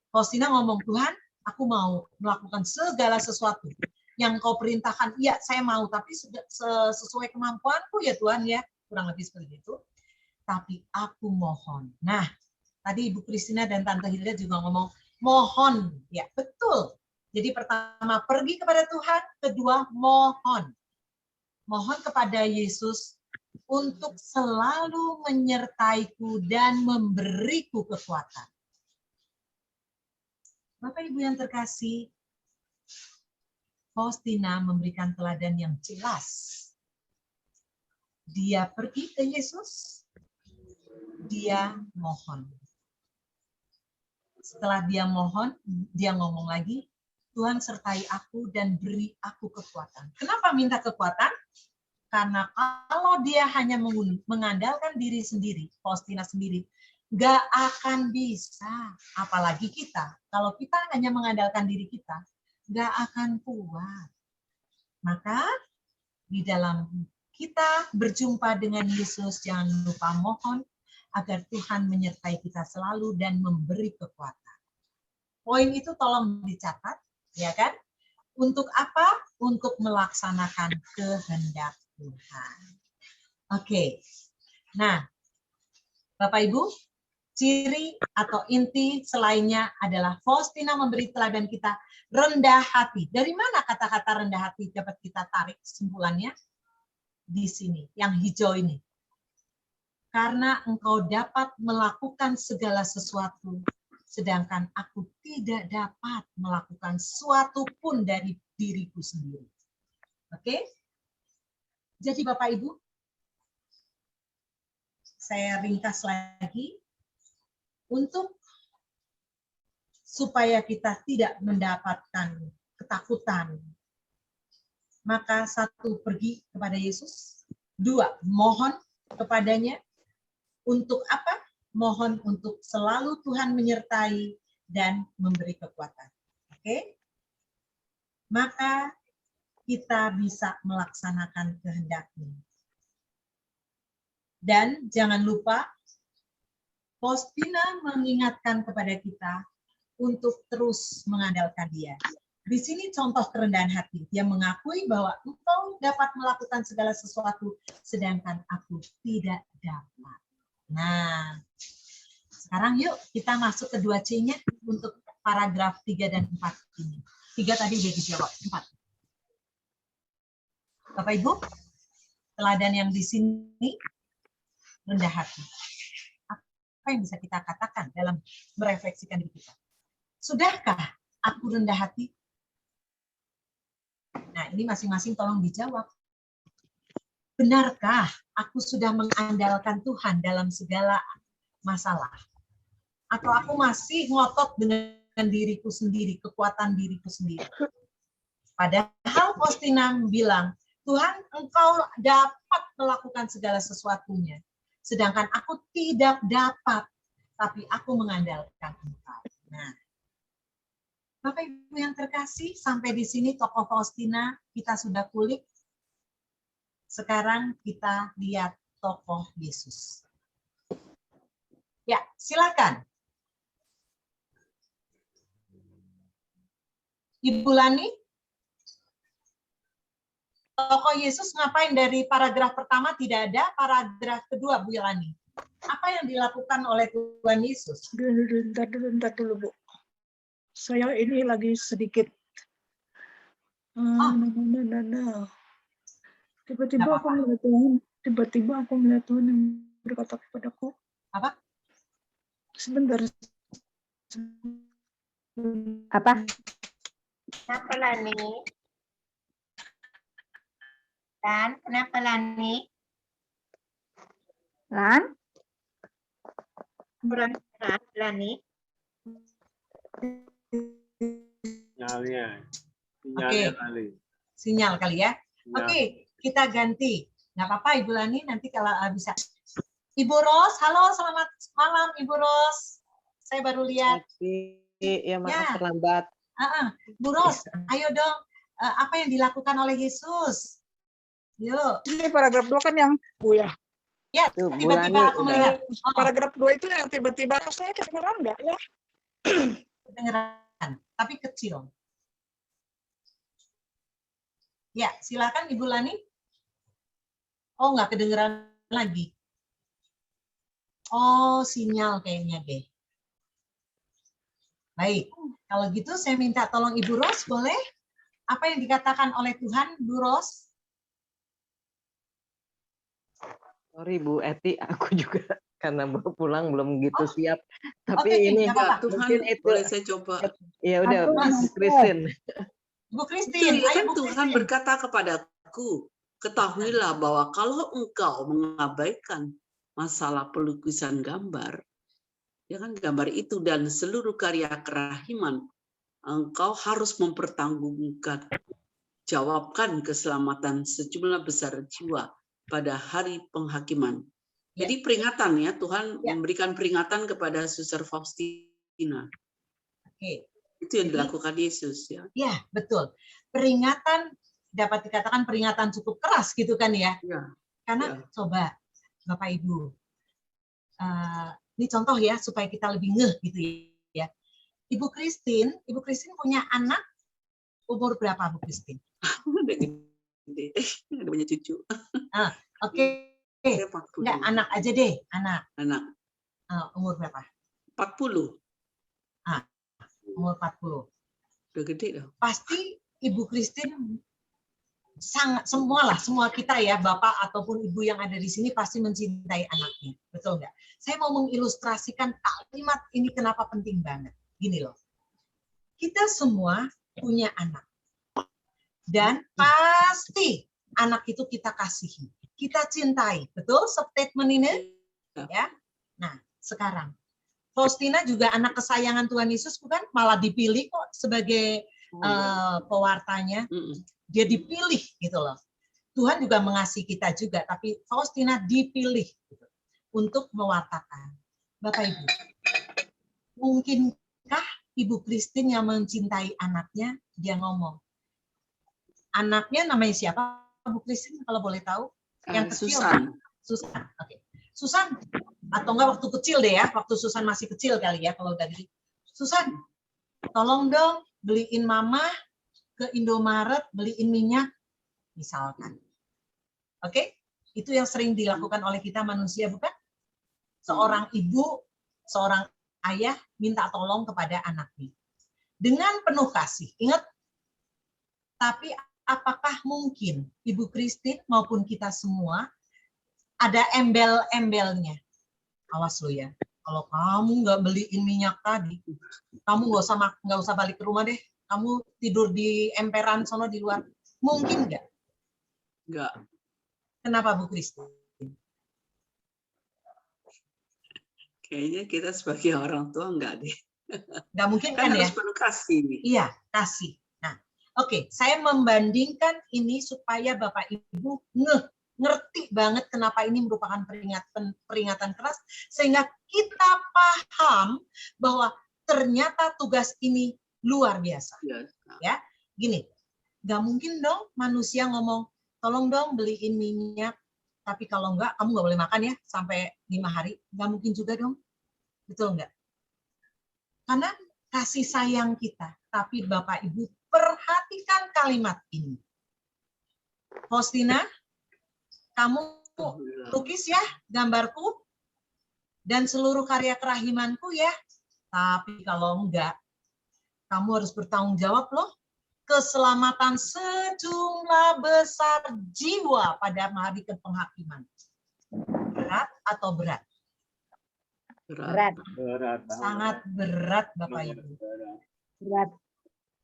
Faustina ngomong, Tuhan, aku mau melakukan segala sesuatu yang kau perintahkan. Iya, saya mau, tapi sesuai kemampuanku ya Tuhan ya. Kurang lebih seperti itu. Tapi aku mohon. Nah, tadi Ibu Christina dan Tante Hilda juga ngomong, mohon. Ya, betul. Jadi pertama, pergi kepada Tuhan. Kedua, mohon. Mohon kepada Yesus untuk selalu menyertaiku dan memberiku kekuatan. Bapak Ibu yang terkasih, Faustina memberikan teladan yang jelas. Dia pergi ke Yesus, dia mohon. Setelah dia mohon, dia ngomong lagi, Tuhan sertai aku dan beri aku kekuatan. Kenapa minta kekuatan? Karena kalau dia hanya mengandalkan diri sendiri, Faustina sendiri, nggak akan bisa. Apalagi kita. Kalau kita hanya mengandalkan diri kita, nggak akan kuat. Maka di dalam kita berjumpa dengan Yesus, jangan lupa mohon agar Tuhan menyertai kita selalu dan memberi kekuatan. Poin itu tolong dicatat, ya kan? Untuk apa? Untuk melaksanakan kehendak Tuhan. Oke. Nah, Bapak Ibu, ciri atau inti selainnya adalah Faustina memberi teladan kita rendah hati. Dari mana kata-kata rendah hati dapat kita tarik kesimpulannya? Di sini, yang hijau ini. Karena engkau dapat melakukan segala sesuatu, sedangkan aku tidak dapat melakukan suatu pun dari diriku sendiri. Oke? Jadi Bapak Ibu, saya ringkas lagi, untuk supaya kita tidak mendapatkan ketakutan, maka satu, pergi kepada Yesus. Dua, mohon kepadanya. Untuk apa? Mohon untuk selalu Tuhan menyertai dan memberi kekuatan. Oke? Maka kita bisa melaksanakan kehendak-Nya. Dan jangan lupa, Faustina mengingatkan kepada kita untuk terus mengandalkan Dia. Di sini contoh kerendahan hati. Dia mengakui bahwa engkau dapat melakukan segala sesuatu, sedangkan aku tidak dapat. Nah, sekarang yuk kita masuk ke 2C-nya untuk paragraf 3 dan 4 ini. 3 tadi udah dijawab, 4. Bapak Ibu, teladan yang di sini rendah hati. Apa yang bisa kita katakan dalam merefleksikan diri kita? Sudahkah aku rendah hati? Nah, ini masing-masing tolong dijawab. Benarkah aku sudah mengandalkan Tuhan dalam segala masalah? Atau aku masih ngotot dengan diriku sendiri, kekuatan diriku sendiri. Padahal Faustina bilang, Tuhan, Engkau dapat melakukan segala sesuatunya. Sedangkan aku tidak dapat, tapi aku mengandalkan Engkau. Nah, Bapak Ibu yang terkasih, sampai di sini tokoh Faustina kita sudah kulik. Sekarang kita lihat tokoh Yesus. Ya, silakan. Ibu Lani, tokoh Yesus ngapain dari paragraf pertama tidak ada, paragraf kedua Bu Lani. Apa yang dilakukan oleh Tuhan Yesus? Bentar dulu, Bu. Saya ini lagi sedikit. Tiba-tiba aku melihat Tuhan yang berkata kepadaku. Apa? Sebentar. Apa? Kenapa Lani? Dan kenapa Lani? Lan? Kurang keras Lani. Sinyalnya Oke. kali. Sinyal kali ya. Sinyal. Oke, kita ganti. Nggak apa-apa Ibu Lani, nanti kalau bisa. Ibu Ros, halo selamat malam Ibu Ros. Saya baru lihat. Ya maaf Ya. terlambat. Bu Ros, ayo dong. Apa yang dilakukan oleh Yesus? Yuk. Ini paragraf 2 kan yang Bu ya. Ya, Tuh, Bu tiba-tiba Lani aku udah. melihat. Oh, Paragraf 2 itu yang tiba-tiba saya kedengeran enggak ya? kedengeran, tapi kecil. Ya, silakan Ibu Lani. Oh, nggak kedengeran lagi. Oh, sinyal kayaknya deh. Baik, kalau gitu saya minta tolong Ibu Ros, boleh? Apa yang dikatakan oleh Tuhan, Bu Ros? Sorry Bu Eti, aku juga karena baru pulang belum gitu Oh. siap. Tapi Oke, ini nggak apa-apa. Tuhan, mungkin itu boleh saya coba. ya udah Aku Bu masuk. Christine. Bu Itu Christine, ya ayo kan Bu Tuhan Christine. berkata kepadaku, ketahuilah bahwa kalau engkau mengabaikan masalah pelukisan gambar, ya kan gambar itu dan seluruh karya kerahiman, engkau harus mempertanggungjawabkan keselamatan sejumlah besar jiwa pada hari penghakiman. Ya. Jadi peringatan ya, Tuhan Ya. memberikan peringatan kepada Suster Faustina. Oke. Itu yang dilakukan Yesus ya. Ya, betul. Peringatan dapat dikatakan peringatan cukup keras gitu kan ya. Ya. Karena Ya. coba Bapak Ibu, ini contoh ya supaya kita lebih ngeh gitu ya. Ibu Christine punya anak umur berapa Bu Christine? Udah gede, ada banyak cucu. Oke. Saya 40. Enggak, anak aja deh, anak. Anak Umur berapa? 40. Umur 40. Udah gede dong. Pasti Ibu Christine sangat semua kita ya, Bapak ataupun Ibu yang ada di sini pasti mencintai anaknya. Betul nggak? Saya mau mengilustrasikan kalimat ini kenapa penting banget. Gini loh. Kita semua punya anak. Dan pasti anak itu kita kasihi. Kita cintai. Betul statement ini? Ya. Nah, sekarang Faustina juga anak kesayangan Tuhan Yesus, bukan? Malah dipilih kok sebagai pewartanya. Dia dipilih gitu loh. Tuhan juga mengasihi kita juga, tapi Faustina dipilih gitu, untuk mewartakan. Bapak Ibu, mungkinkah Ibu Christine yang mencintai anaknya, dia ngomong. Anaknya namanya siapa, Bu Christine, kalau boleh tahu? Yang kecil. Susan. Oke. Susan, atau enggak waktu kecil deh ya, waktu Susan masih kecil kali ya, kalau dari Susan, tolong dong beliin mama ke Indomaret, beliin minyak, misalkan. Oke? Itu yang sering dilakukan oleh kita manusia, bukan? Seorang ibu, seorang ayah minta tolong kepada anaknya. Dengan penuh kasih. Ingat, tapi apakah mungkin Ibu Christine maupun kita semua ada embel-embelnya? Awas lo ya, kalau kamu nggak beliin minyak tadi, kamu nggak usah balik ke rumah deh. Kamu tidur di emperan sono di luar. Mungkin nggak? Nggak. Kenapa Bu Christine? Kayaknya kita sebagai orang tua nggak deh. Nggak mungkin Kan kan ya? harus penuh kasih. Iya, kasih. Nah, oke, saya membandingkan ini supaya Bapak Ibu ngerti banget kenapa ini merupakan peringatan keras, sehingga kita paham bahwa ternyata tugas ini luar biasa. Ya, gini, nggak mungkin dong manusia ngomong, tolong dong beliin minyak, tapi kalau enggak, kamu nggak boleh makan ya sampai 5 hari. Nggak mungkin juga dong. Betul nggak? Karena kasih sayang kita. Tapi Bapak Ibu perhatikan kalimat ini. Faustina, kamu lukis ya gambarku dan seluruh karya kerahimanku ya. Tapi kalau enggak, kamu harus bertanggung jawab loh. Keselamatan sejumlah besar jiwa pada hari penghakiman. Berat atau berat? Berat. Berat banget. Sangat berat, Bapak Ibu. Berat.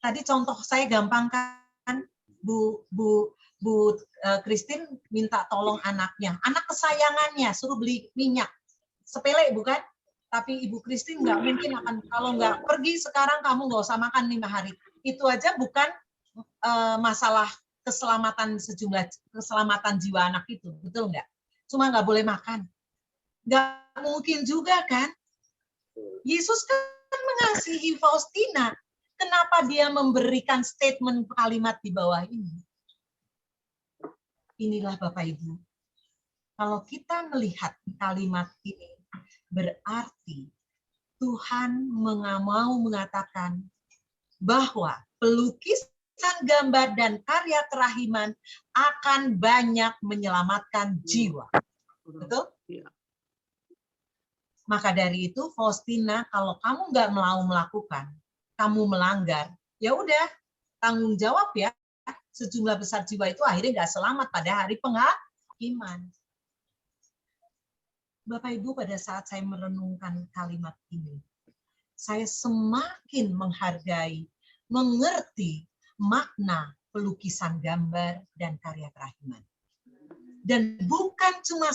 Tadi contoh saya gampang kan, Bu Christine minta tolong anaknya, anak kesayangannya suruh beli minyak, sepele bukan? Tapi Ibu Christine nggak mungkin akan, kalau nggak pergi sekarang kamu nggak usah makan 5 hari. Itu aja bukan masalah keselamatan keselamatan jiwa anak itu, betul nggak? Cuma nggak boleh makan. Nggak mungkin juga kan? Yesus kan mengasihi Faustina. Kenapa dia memberikan statement kalimat di bawah ini? Inilah Bapak Ibu. Kalau kita melihat kalimat ini, berarti Tuhan mau mengatakan bahwa pelukisan gambar dan karya kerahiman akan banyak menyelamatkan jiwa. Betul? Maka dari itu, Faustina, kalau kamu nggak mau melakukan, kamu melanggar, ya udah, tanggung jawab ya. Sejumlah besar jiwa itu akhirnya nggak selamat pada hari penghakiman. Bapak Ibu, pada saat saya merenungkan kalimat ini, saya semakin menghargai, mengerti makna pelukisan gambar dan karya kerahiman. Dan bukan cuma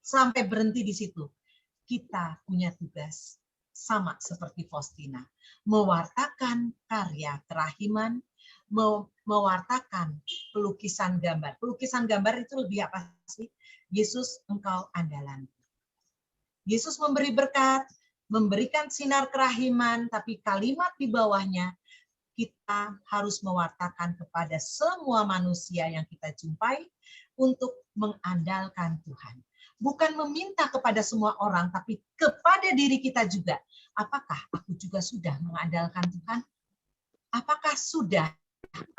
sampai berhenti di situ. Kita punya tugas sama seperti Faustina, mewartakan karya kerahiman, mewartakan pelukisan gambar. Pelukisan gambar itu lebih apa sih? Yesus, engkau andalanku. Yesus memberi berkat, memberikan sinar kerahiman, tapi kalimat di bawahnya, kita harus mewartakan kepada semua manusia yang kita jumpai untuk mengandalkan Tuhan. Bukan meminta kepada semua orang, tapi kepada diri kita juga. Apakah aku juga sudah mengandalkan Tuhan? Apakah sudah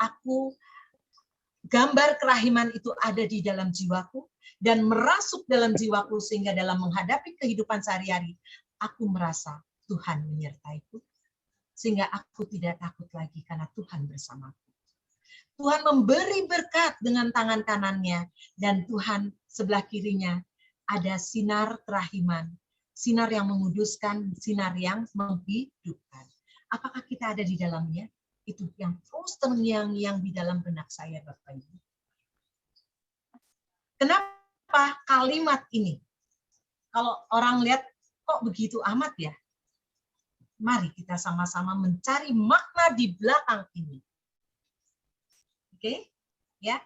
aku gambar kerahiman itu ada di dalam jiwaku dan merasuk dalam jiwaku sehingga dalam menghadapi kehidupan sehari-hari aku merasa Tuhan menyertaiku sehingga aku tidak takut lagi karena Tuhan bersamaku. Tuhan memberi berkat dengan tangan kanannya dan Tuhan sebelah kirinya ada sinar kerahiman, sinar yang menguduskan, sinar yang menghidupkan. Apakah kita ada di dalamnya? Itu yang terus terngiang-ngiang di dalam benak saya, Bapak Ibu. Kenapa kalimat ini? Kalau orang lihat, kok begitu amat ya? Mari kita sama-sama mencari makna di belakang ini. Oke? Ya.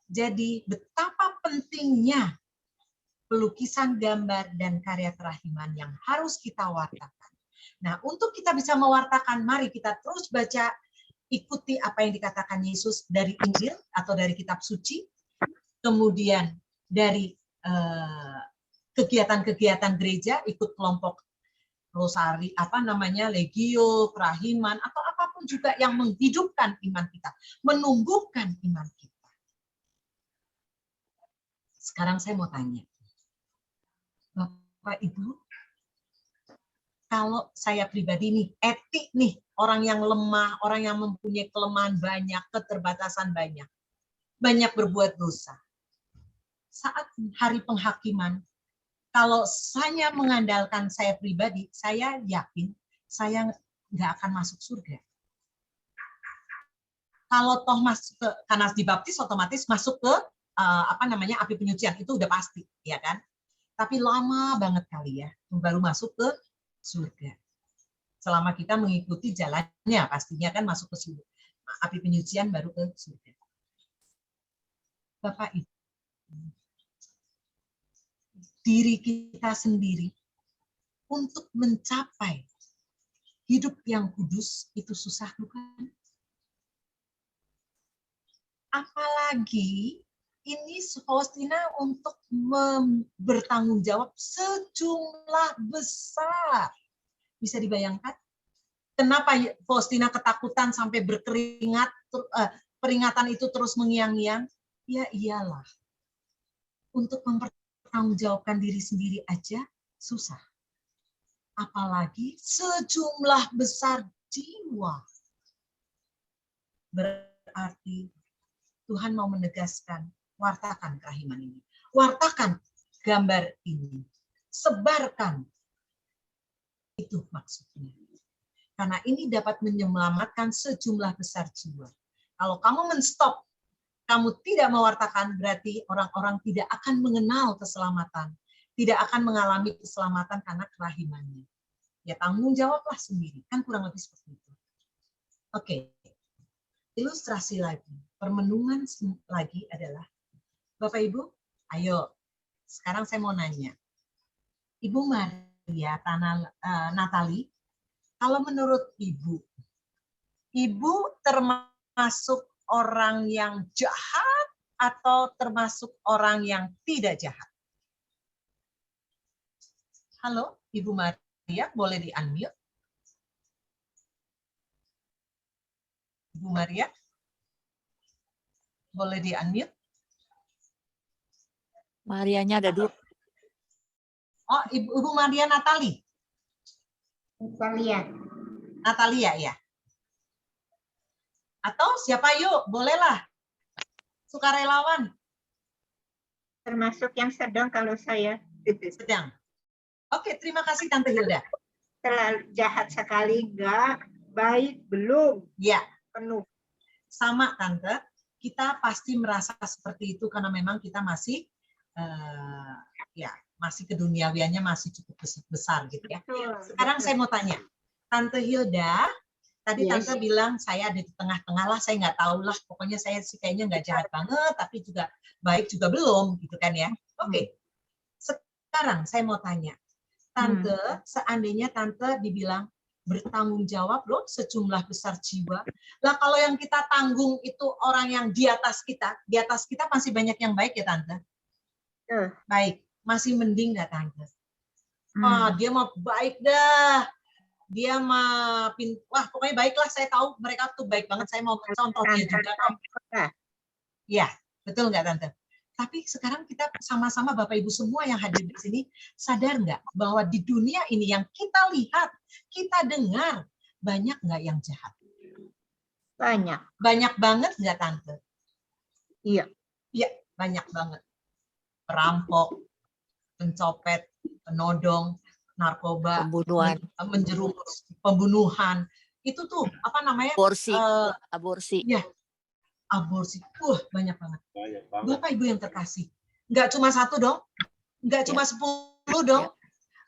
Jadi betapa pentingnya pelukisan gambar dan karya kerahiman yang harus kita wartakan. Nah, untuk kita bisa mewartakan, mari kita terus baca, ikuti apa yang dikatakan Yesus dari Injil atau dari kitab suci, kemudian dari kegiatan-kegiatan gereja, ikut kelompok rosari, legio, kerahiman, atau apapun juga yang menghidupkan iman kita, menumbuhkan iman kita. Sekarang saya mau tanya, Bapak Ibu, kalau saya pribadi nih, etik nih, orang yang lemah, orang yang mempunyai kelemahan banyak, keterbatasan banyak berbuat dosa. Saat hari penghakiman, kalau saya mengandalkan saya pribadi, saya yakin saya nggak akan masuk surga. Kalau toh masuk ke, karena dibaptis otomatis masuk ke api penyucian, itu udah pasti, ya kan? Tapi lama banget kali ya, baru masuk ke surga. Selama kita mengikuti jalannya, pastinya kan masuk ke surga. Api penyucian baru ke surga. Bapak Ibu, diri kita sendiri untuk mencapai hidup yang kudus itu susah, bukan? Apalagi ini Faustina untuk bertanggung jawab sejumlah besar. Bisa dibayangkan? Kenapa Faustina ketakutan sampai berkeringat, peringatan itu terus mengiang-iang? Ya iyalah, untuk mempertanggungjawabkan diri sendiri aja susah. Apalagi sejumlah besar jiwa. Berarti Tuhan mau menegaskan, wartakan kerahiman ini. Wartakan gambar ini. Sebarkan. Itu maksudnya. Karena ini dapat menyelamatkan sejumlah besar jiwa. Kalau kamu men-stop, kamu tidak mewartakan, berarti orang-orang tidak akan mengenal keselamatan. Tidak akan mengalami keselamatan karena kerahimannya. Ya tanggung jawablah sendiri. Kan kurang lebih seperti itu. Oke. Ilustrasi lagi. Permenungan lagi adalah, Bapak Ibu, ayo. Sekarang saya mau nanya. Ibu Maria Natali, kalau menurut Ibu, Ibu termasuk orang yang jahat atau termasuk orang yang tidak jahat? Halo, Ibu Maria, boleh di-unmute? Ibu Maria, boleh di-unmute? Marianya ada dua. Oh, Ibu Maria Natali. Natalia. Natalia ya. Atau siapa yuk, bolehlah. Sukarelawan. Termasuk yang sedang kalau saya. Sedang. Oke, terima kasih Tante Hilda. Terlalu jahat sekali enggak, baik belum. Ya, Penuh. sama Tante. Kita pasti merasa seperti itu karena memang kita masih masih keduniawiannya masih cukup besar gitu ya. Sekarang saya mau tanya, Tante Hilda, tadi Yes. Tante bilang saya ada di tengah-tengah lah, saya nggak tahu lah, pokoknya saya sih kayaknya nggak jahat banget, tapi juga baik juga belum, gitu kan ya. Oke, sekarang saya mau tanya, Tante, seandainya Tante dibilang bertanggung jawab loh sejumlah besar jiwa, lah kalau yang kita tanggung itu orang yang di atas kita masih banyak yang baik ya Tante? Baik, masih mending nggak Tante? Wah, dia mah baik dah. Dia mah wah pokoknya baiklah, saya tahu mereka tuh baik banget, saya mau contoh dia juga. Ya, betul nggak Tante? Tapi sekarang kita sama-sama Bapak Ibu semua yang hadir di sini sadar nggak bahwa di dunia ini yang kita lihat, kita dengar, banyak nggak yang jahat? Banyak. Banyak banget nggak Tante? Iya. Iya, banyak banget. Perampok, pencopet, penodong, narkoba, Pembunuhan. menjerumus, pembunuhan, itu tuh apa namanya? Aborsi. Ya, aborsi. Banyak banget. Banyak banget. Bapak Ibu yang terkasih, nggak cuma 1 dong, nggak cuma 10 dong,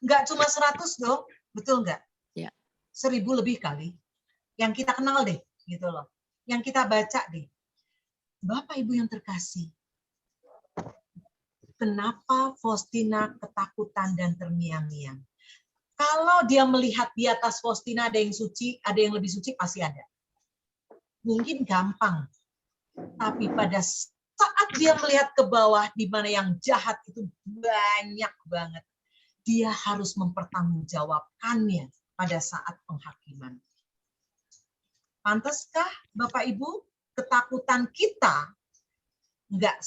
nggak cuma 100 dong, betul nggak? 1000 lebih kali. Yang kita kenal deh, gitu loh. Yang kita baca deh. Bapak Ibu yang terkasih, kenapa Faustina ketakutan dan terngiang-ngiang? Kalau dia melihat di atas Faustina ada yang suci, ada yang lebih suci, pasti ada. Mungkin gampang. Tapi pada saat dia melihat ke bawah, di mana yang jahat itu banyak banget, dia harus mempertanggungjawabkannya pada saat penghakiman. Pantaskah Bapak Ibu ketakutan kita nggak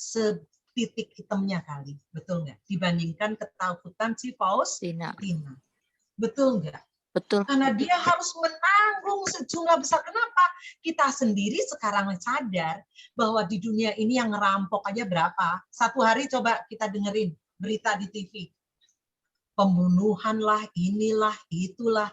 titik hitamnya kali, betul nggak? Dibandingkan ketakutan si Faustina. Betul nggak? Betul. Karena dia harus menanggung sejumlah besar. Kenapa? Kita sendiri sekarang sadar bahwa di dunia ini yang ngerampok aja berapa? Satu hari coba kita dengerin berita di TV. Pembunuhan lah, inilah, itulah.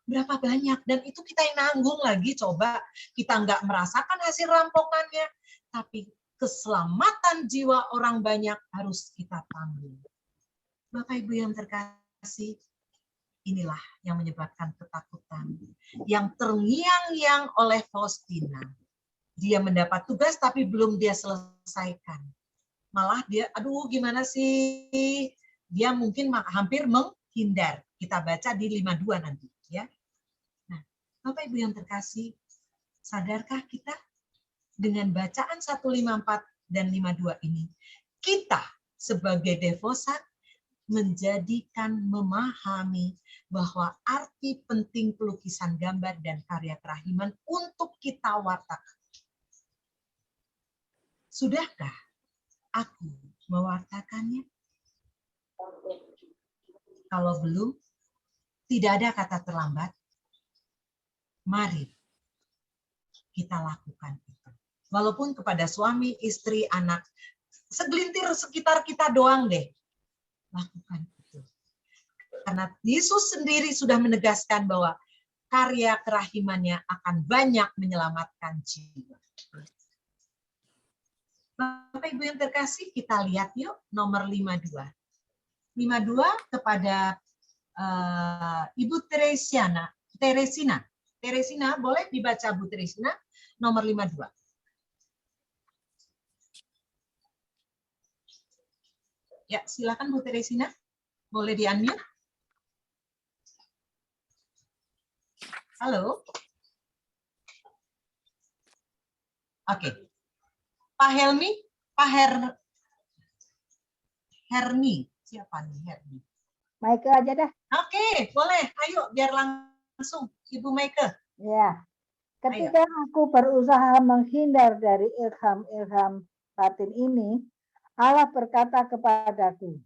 Berapa banyak? Dan itu kita yang nanggung lagi. Coba kita nggak merasakan hasil rampokannya. Tapi keselamatan jiwa orang banyak harus kita tanggung. Bapak Ibu yang terkasih, inilah yang menyebabkan ketakutan. Yang terngiang-ngiang oleh Faustina. Dia mendapat tugas tapi belum dia selesaikan. Malah dia, aduh gimana sih? Dia mungkin hampir menghindar. Kita baca di 52 nanti. Ya. Nah, Bapak Ibu yang terkasih, sadarkah kita dengan bacaan 154 dan 52 ini, kita sebagai devosak menjadikan memahami bahwa arti penting pelukisan gambar dan karya kerahiman untuk kita wartakan. Sudahkah aku mewartakannya? Kalau belum, tidak ada kata terlambat. Mari kita lakukan itu. Walaupun kepada suami, istri, anak, segelintir sekitar kita doang deh. Lakukan itu. Karena Yesus sendiri sudah menegaskan bahwa karya kerahimannya akan banyak menyelamatkan jiwa. Bapak Ibu yang terkasih, kita lihat yuk nomor 52. 52 kepada Ibu Teresina. Teresina, boleh dibaca Bu Teresina, nomor 52. Ya, silakan Bu Teresina. Boleh di-unmute? Halo? Oke. Pak Helmi, Pak Herni. Siapa nih Herni? Maike aja dah. Oke, boleh. Ayo, biar langsung. Ibu Maike. Ya. Ketika aku berusaha menghindar dari ilham-ilham batin ini, Allah berkata kepadaku,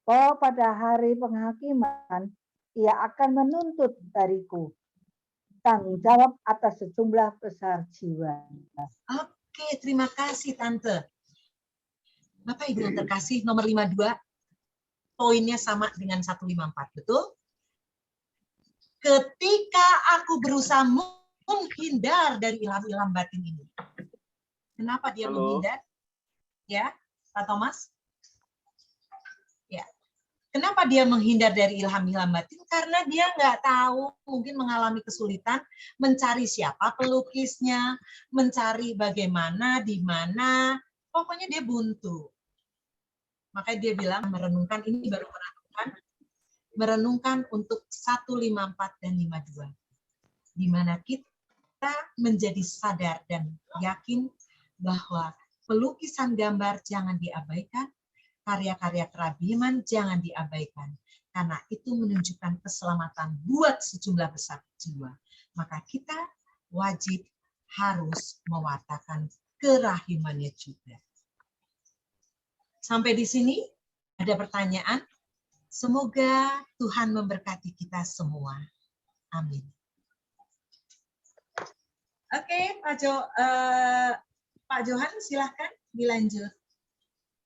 bahwa pada hari penghakiman, ia akan menuntut dariku tanggung jawab atas sejumlah besar jiwa. Oke, terima kasih Tante. Bapak Ibu yang terkasih, nomor 52, poinnya sama dengan 154, betul? Ketika aku berusaha menghindar dari ilham-ilham batin ini. Kenapa dia menghindar? Ya, Pak Thomas? Ya. Kenapa dia menghindar dari ilham-ilham batin? Karena dia nggak tahu, mungkin mengalami kesulitan mencari siapa pelukisnya, mencari bagaimana, di mana. Pokoknya dia buntu. Makanya dia bilang merenungkan, ini baru merenungkan untuk 154 dan 52. Di mana kita menjadi sadar dan yakin bahwa pelukisan gambar jangan diabaikan, karya-karya kerahiman jangan diabaikan, karena itu menunjukkan keselamatan buat sejumlah besar jiwa. Maka kita wajib harus mewartakan kerahimannya juga. Sampai di sini ada pertanyaan? Semoga Tuhan memberkati kita semua. Amin. Oke, Pak Johan silahkan dilanjut.